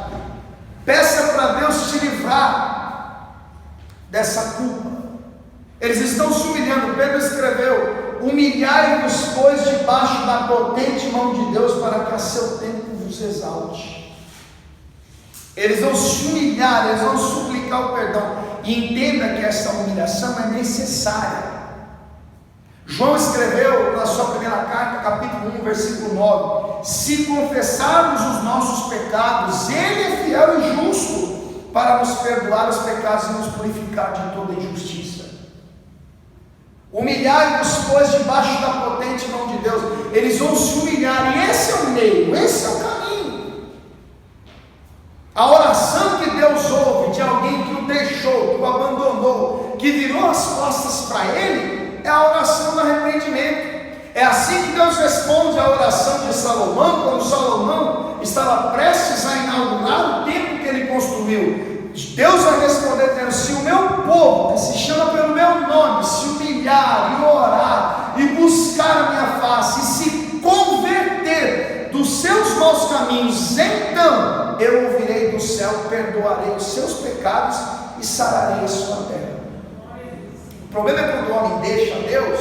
peça para Deus te livrar dessa culpa. Eles estão se humilhando. Pedro escreveu: humilhai-vos, pois, debaixo da potente mão de Deus, para que a seu tempo vos exalte. Eles vão se humilhar, eles vão suplicar o perdão. E entenda que essa humilhação é necessária. João escreveu na sua primeira carta, capítulo 1, versículo 9: se confessarmos os nossos pecados, Ele é fiel e justo para nos perdoar os pecados e nos purificar de toda injustiça. Humilhai-vos, pois, debaixo da potente mão de Deus. Eles vão se humilhar, e esse é o meio, esse é o caminho. A oração que Deus ouve de alguém que o deixou, que o abandonou, que virou as costas para Ele, é a oração do arrependimento. É assim que Deus responde à oração de Salomão, quando Salomão estava prestes a inaugurar o templo que ele construiu. Deus vai responder dizendo: se o meu povo, que se chama pelo meu nome, se humilhar e orar e buscar a minha face e se converter dos seus maus caminhos, então eu ouvirei do céu, perdoarei os seus pecados e sararei a sua terra. O problema é quando o homem deixa Deus,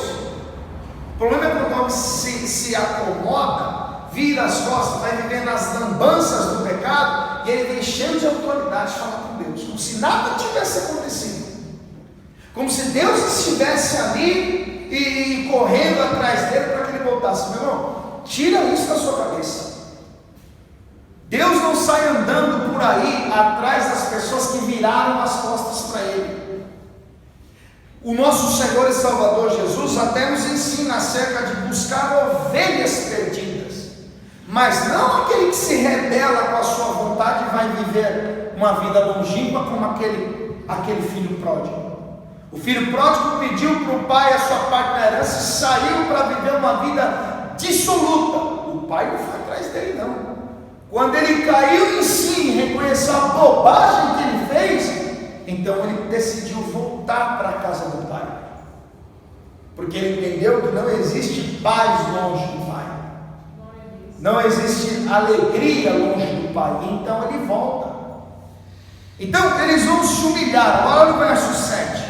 o problema é quando o homem se acomoda, vira as costas, vai viver nas lambanças do pecado, e ele vem cheio de autoridade de falar com Deus, como se nada tivesse acontecido, como se Deus estivesse ali e correndo atrás dele para que ele voltasse. Meu irmão, tira isso da sua cabeça. Deus não sai andando por aí atrás das pessoas que viraram as costas para Ele. O nosso Senhor e Salvador Jesus até nos ensina acerca de buscar ovelhas perdidas, mas não aquele que se rebela com a sua vontade e vai viver uma vida longínqua como aquele filho pródigo. O filho pródigo pediu para o pai a sua parte da herança e saiu para viver uma vida dissoluta. O pai não foi atrás dele, não. Quando ele caiu em si e reconheceu a bobagem que ele fez, então ele decidiu voltar para a casa do pai, porque ele entendeu que não existe paz longe do pai, não existe alegria longe do pai, então ele volta. Então eles vão se humilhar. Olha o verso 7.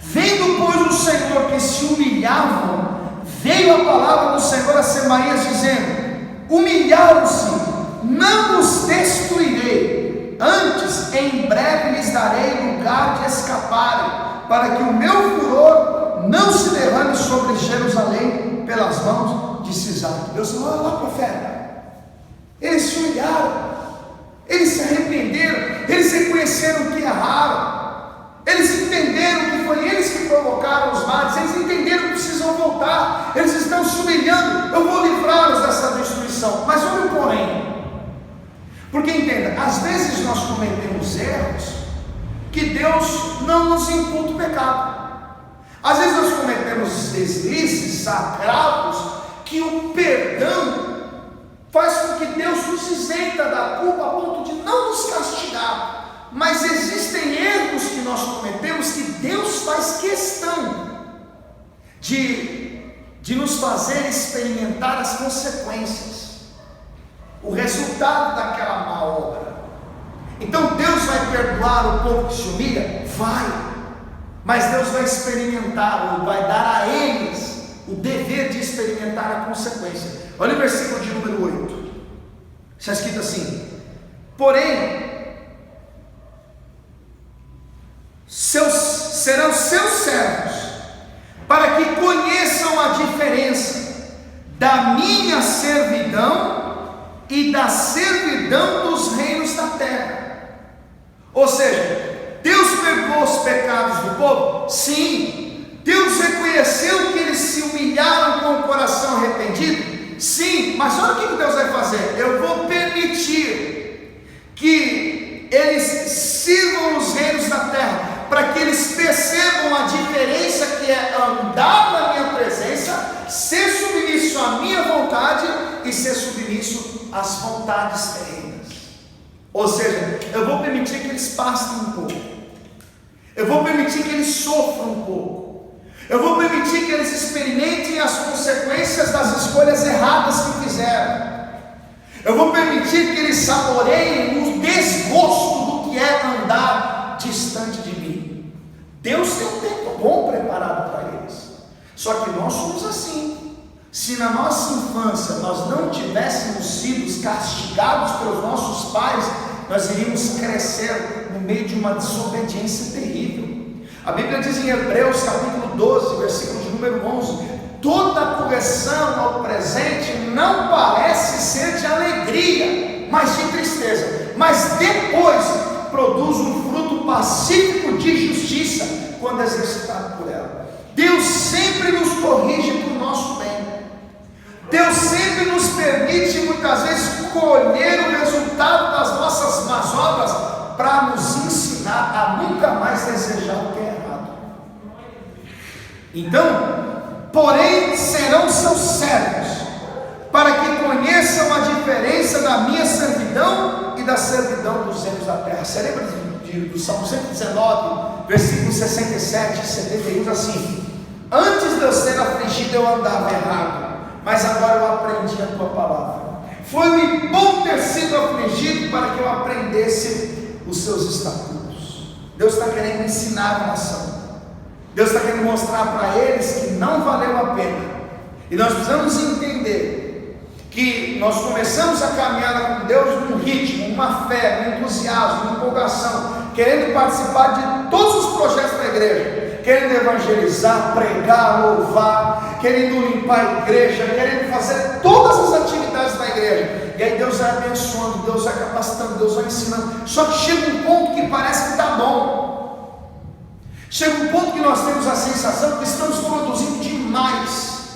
Vendo, pois, o Senhor que se humilhavam, veio a palavra do Senhor a Semaías, dizendo: humilharam-se, não os destruirei, antes em breve lhes darei lugar de escaparem, para que o meu furor não se derrame sobre Jerusalém pelas mãos de Sisaque. Deus falou: olha lá, profeta, eles se humilharam, eles se arrependeram, eles reconheceram que erraram, eles entenderam que foi eles que provocaram os males, eles entenderam que precisam voltar, eles estão se humilhando, eu vou livrá-los dessa destruição. Mas olha o porém, porque entenda, às vezes nós cometemos erros que Deus não nos imputa o pecado, às vezes nós cometemos deslizes, agravos, que o perdão faz com que Deus nos isenta da culpa a ponto de não nos castigar. Mas existem erros que nós cometemos que Deus faz questão de nos fazer experimentar as consequências, o resultado daquela má obra. Então Deus vai perdoar o povo que se humilha? Vai, mas Deus vai experimentar, ou vai dar a eles o dever de experimentar a consequência. Olha o versículo de número 8, está escrito assim: porém serão seus servos, para que conheçam a diferença da minha servidão e da servidão dos reinos da terra. Ou seja, Deus perdoou os pecados do povo? Sim. Deus reconheceu que eles se humilharam com o coração arrependido? Sim. Mas olha o que Deus vai fazer: eu vou permitir que eles sirvam os reinos da terra, para que eles percebam a diferença que é andar na minha presença, ser submisso à minha vontade e ser submisso às vontades terrenas. Ou seja, eu vou permitir que eles passem um pouco, eu vou permitir que eles sofram um pouco, eu vou permitir que eles experimentem as consequências das escolhas erradas que fizeram, eu vou permitir que eles saboreiem o desgosto do que é andar distante de mim. Deus tem um tempo bom preparado para eles, só que nós somos assim. Se na nossa infância nós não tivéssemos sido castigados pelos nossos pais, nós iríamos crescer no meio de uma desobediência terrível. A Bíblia diz em Hebreus capítulo 12, versículo de número 11: toda correção ao presente não parece ser de alegria, mas de tristeza, mas depois produz um fruto pacífico de justiça quando exercitado por ela. Deus sempre nos corrige para o nosso bem. Deus sempre nos permite muitas vezes colher o resultado das nossas más obras para nos ensinar a nunca mais desejar o que é errado. Então, porém serão seus servos, para que conheçam a diferença da minha servidão e da servidão dos reinos da terra. Você lembra do Salmo 119, versículos 67 e 71, assim: antes de eu ser afligido eu andava errado, mas agora eu aprendi a tua palavra. Foi-me bom ter sido afligido para que eu aprendesse os seus estatutos. Deus está querendo ensinar a nação, Deus está querendo mostrar para eles que não valeu a pena. E nós precisamos entender que nós começamos a caminhada com Deus num ritmo, uma fé, um entusiasmo, uma empolgação, querendo participar de todos os projetos da igreja, querendo evangelizar, pregar, louvar, querendo limpar a igreja, querendo fazer todas as atividades da igreja. E aí Deus vai abençoando, Deus vai capacitando, Deus vai ensinando. Só que chega um ponto que parece que está bom. Chega um ponto que nós temos a sensação que estamos produzindo demais.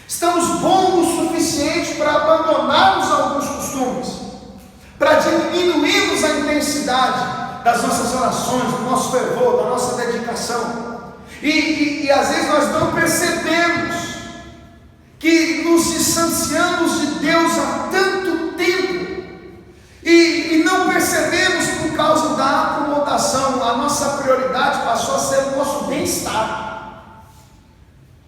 Estamos bons o suficiente para abandonarmos alguns costumes, para diminuirmos a intensidade das nossas orações, do nosso fervor, da nossa dedicação. E às vezes nós não percebemos que nos distanciamos de Deus há tanto tempo e não percebemos por causa da acomodação. A nossa prioridade passou a ser o nosso bem-estar.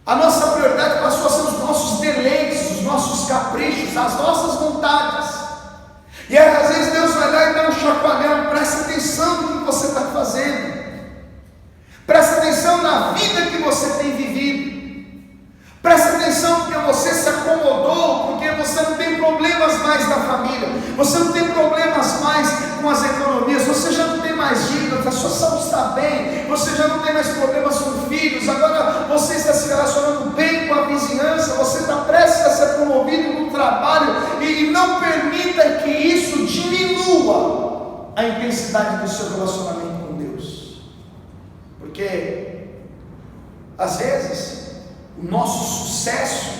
A nossa prioridade passou a ser os nossos deleites, os nossos caprichos, as nossas vontades. E aí, às vezes Deus vai lá e dá um chacoalhão. Presta atenção no que você está fazendo. Presta atenção na vida que você tem vivido. Presta atenção porque você se acomodou, porque você não tem problemas mais na família, você não tem problemas mais com as economias, você já não tem mais dívidas, a sua saúde está bem, você já não tem mais problemas com filhos, agora você está se relacionando bem com a vizinhança, você está prestes a ser promovido no trabalho, e não permita que isso diminua a intensidade do seu relacionamento com Deus, porque às vezes o nosso sucesso,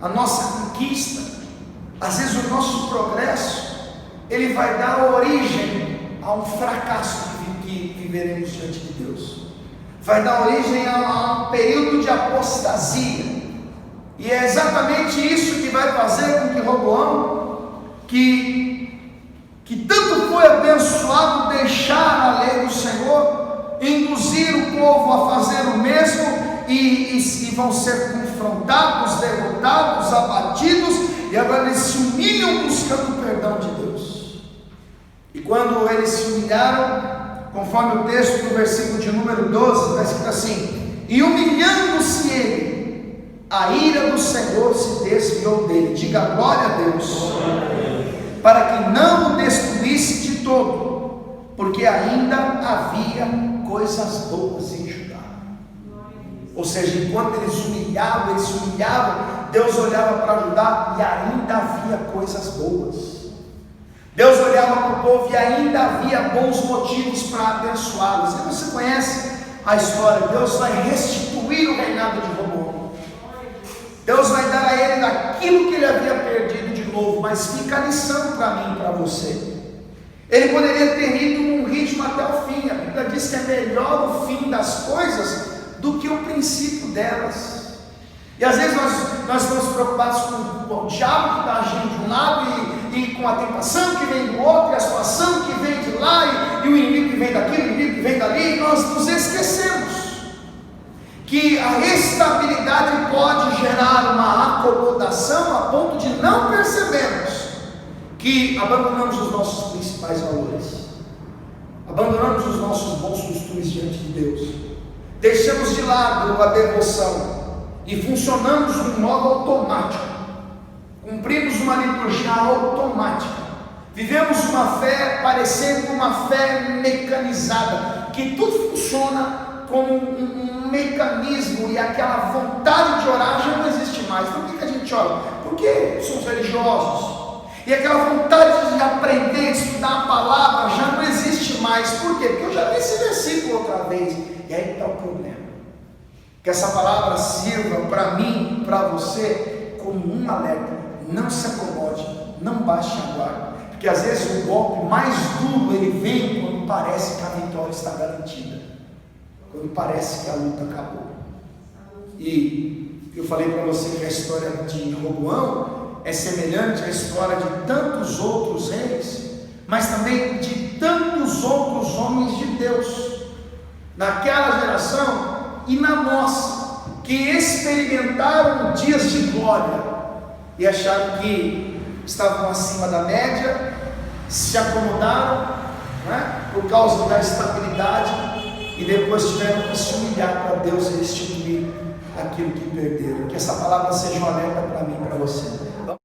a nossa conquista, às vezes o nosso progresso, ele vai dar origem a um fracasso que viveremos diante de Deus, vai dar origem a um período de apostasia, e é exatamente isso que vai fazer com que Roboão, que tanto foi abençoado, deixar a lei do Senhor, induzir o povo a fazer o mesmo, e vão ser confrontados, derrotados, abatidos, e agora eles se humilham buscando o perdão de Deus. E quando eles se humilharam, conforme o texto do versículo de número 12, está escrito assim: e humilhando-se ele, a ira do Senhor se desviou dele. Diga glória a Deus, para que não o destruísse de todo, porque ainda havia coisas boas em Judá. Ou seja, enquanto eles se humilhavam, Deus olhava para Judá e ainda havia coisas boas. Deus olhava para o povo e ainda havia bons motivos para abençoá-los. E você conhece a história. Deus vai restituir o reinado de Roboão. Deus vai dar a ele aquilo que ele havia perdido de novo. Mas fica a lição para mim e para você. Ele poderia ter ido num ritmo até o fim. A Bíblia diz que é melhor o fim das coisas do que o princípio delas. E às vezes nós estamos preocupados com o diabo que está agindo de um lado, e com a tentação que vem do outro, e a situação que vem de lá, e o inimigo que vem daqui, o inimigo que vem dali, e nós nos esquecemos que a estabilidade pode gerar uma acomodação a ponto de não percebermos que abandonamos os nossos principais valores, abandonamos os nossos bons costumes diante de Deus, deixamos de lado a devoção e funcionamos de um modo automático, cumprimos uma liturgia automática, vivemos uma fé parecendo uma fé mecanizada, que tudo funciona como um mecanismo, e aquela vontade de orar já não existe mais. Por que a gente ora? Porque somos religiosos, e aquela vontade de aprender, de estudar a palavra já não existe mais. Por quê? Porque eu já li esse versículo outra vez. E aí está o problema, que essa palavra sirva para mim, para você, como um alerta. Não se acomode, não baixe a guarda, porque às vezes o golpe mais duro ele vem quando parece que a vitória está garantida, quando parece que a luta acabou. E eu falei para você que a história de Roboão é semelhante à história de tantos outros reis, mas também de tantos outros homens de Deus, naquela geração e na nossa, que experimentaram dias de glória e acharam que estavam acima da média, se acomodaram, né, por causa da estabilidade, e depois tiveram que se humilhar para Deus e restituir aquilo que perderam. Que essa palavra seja um alerta para mim e para você.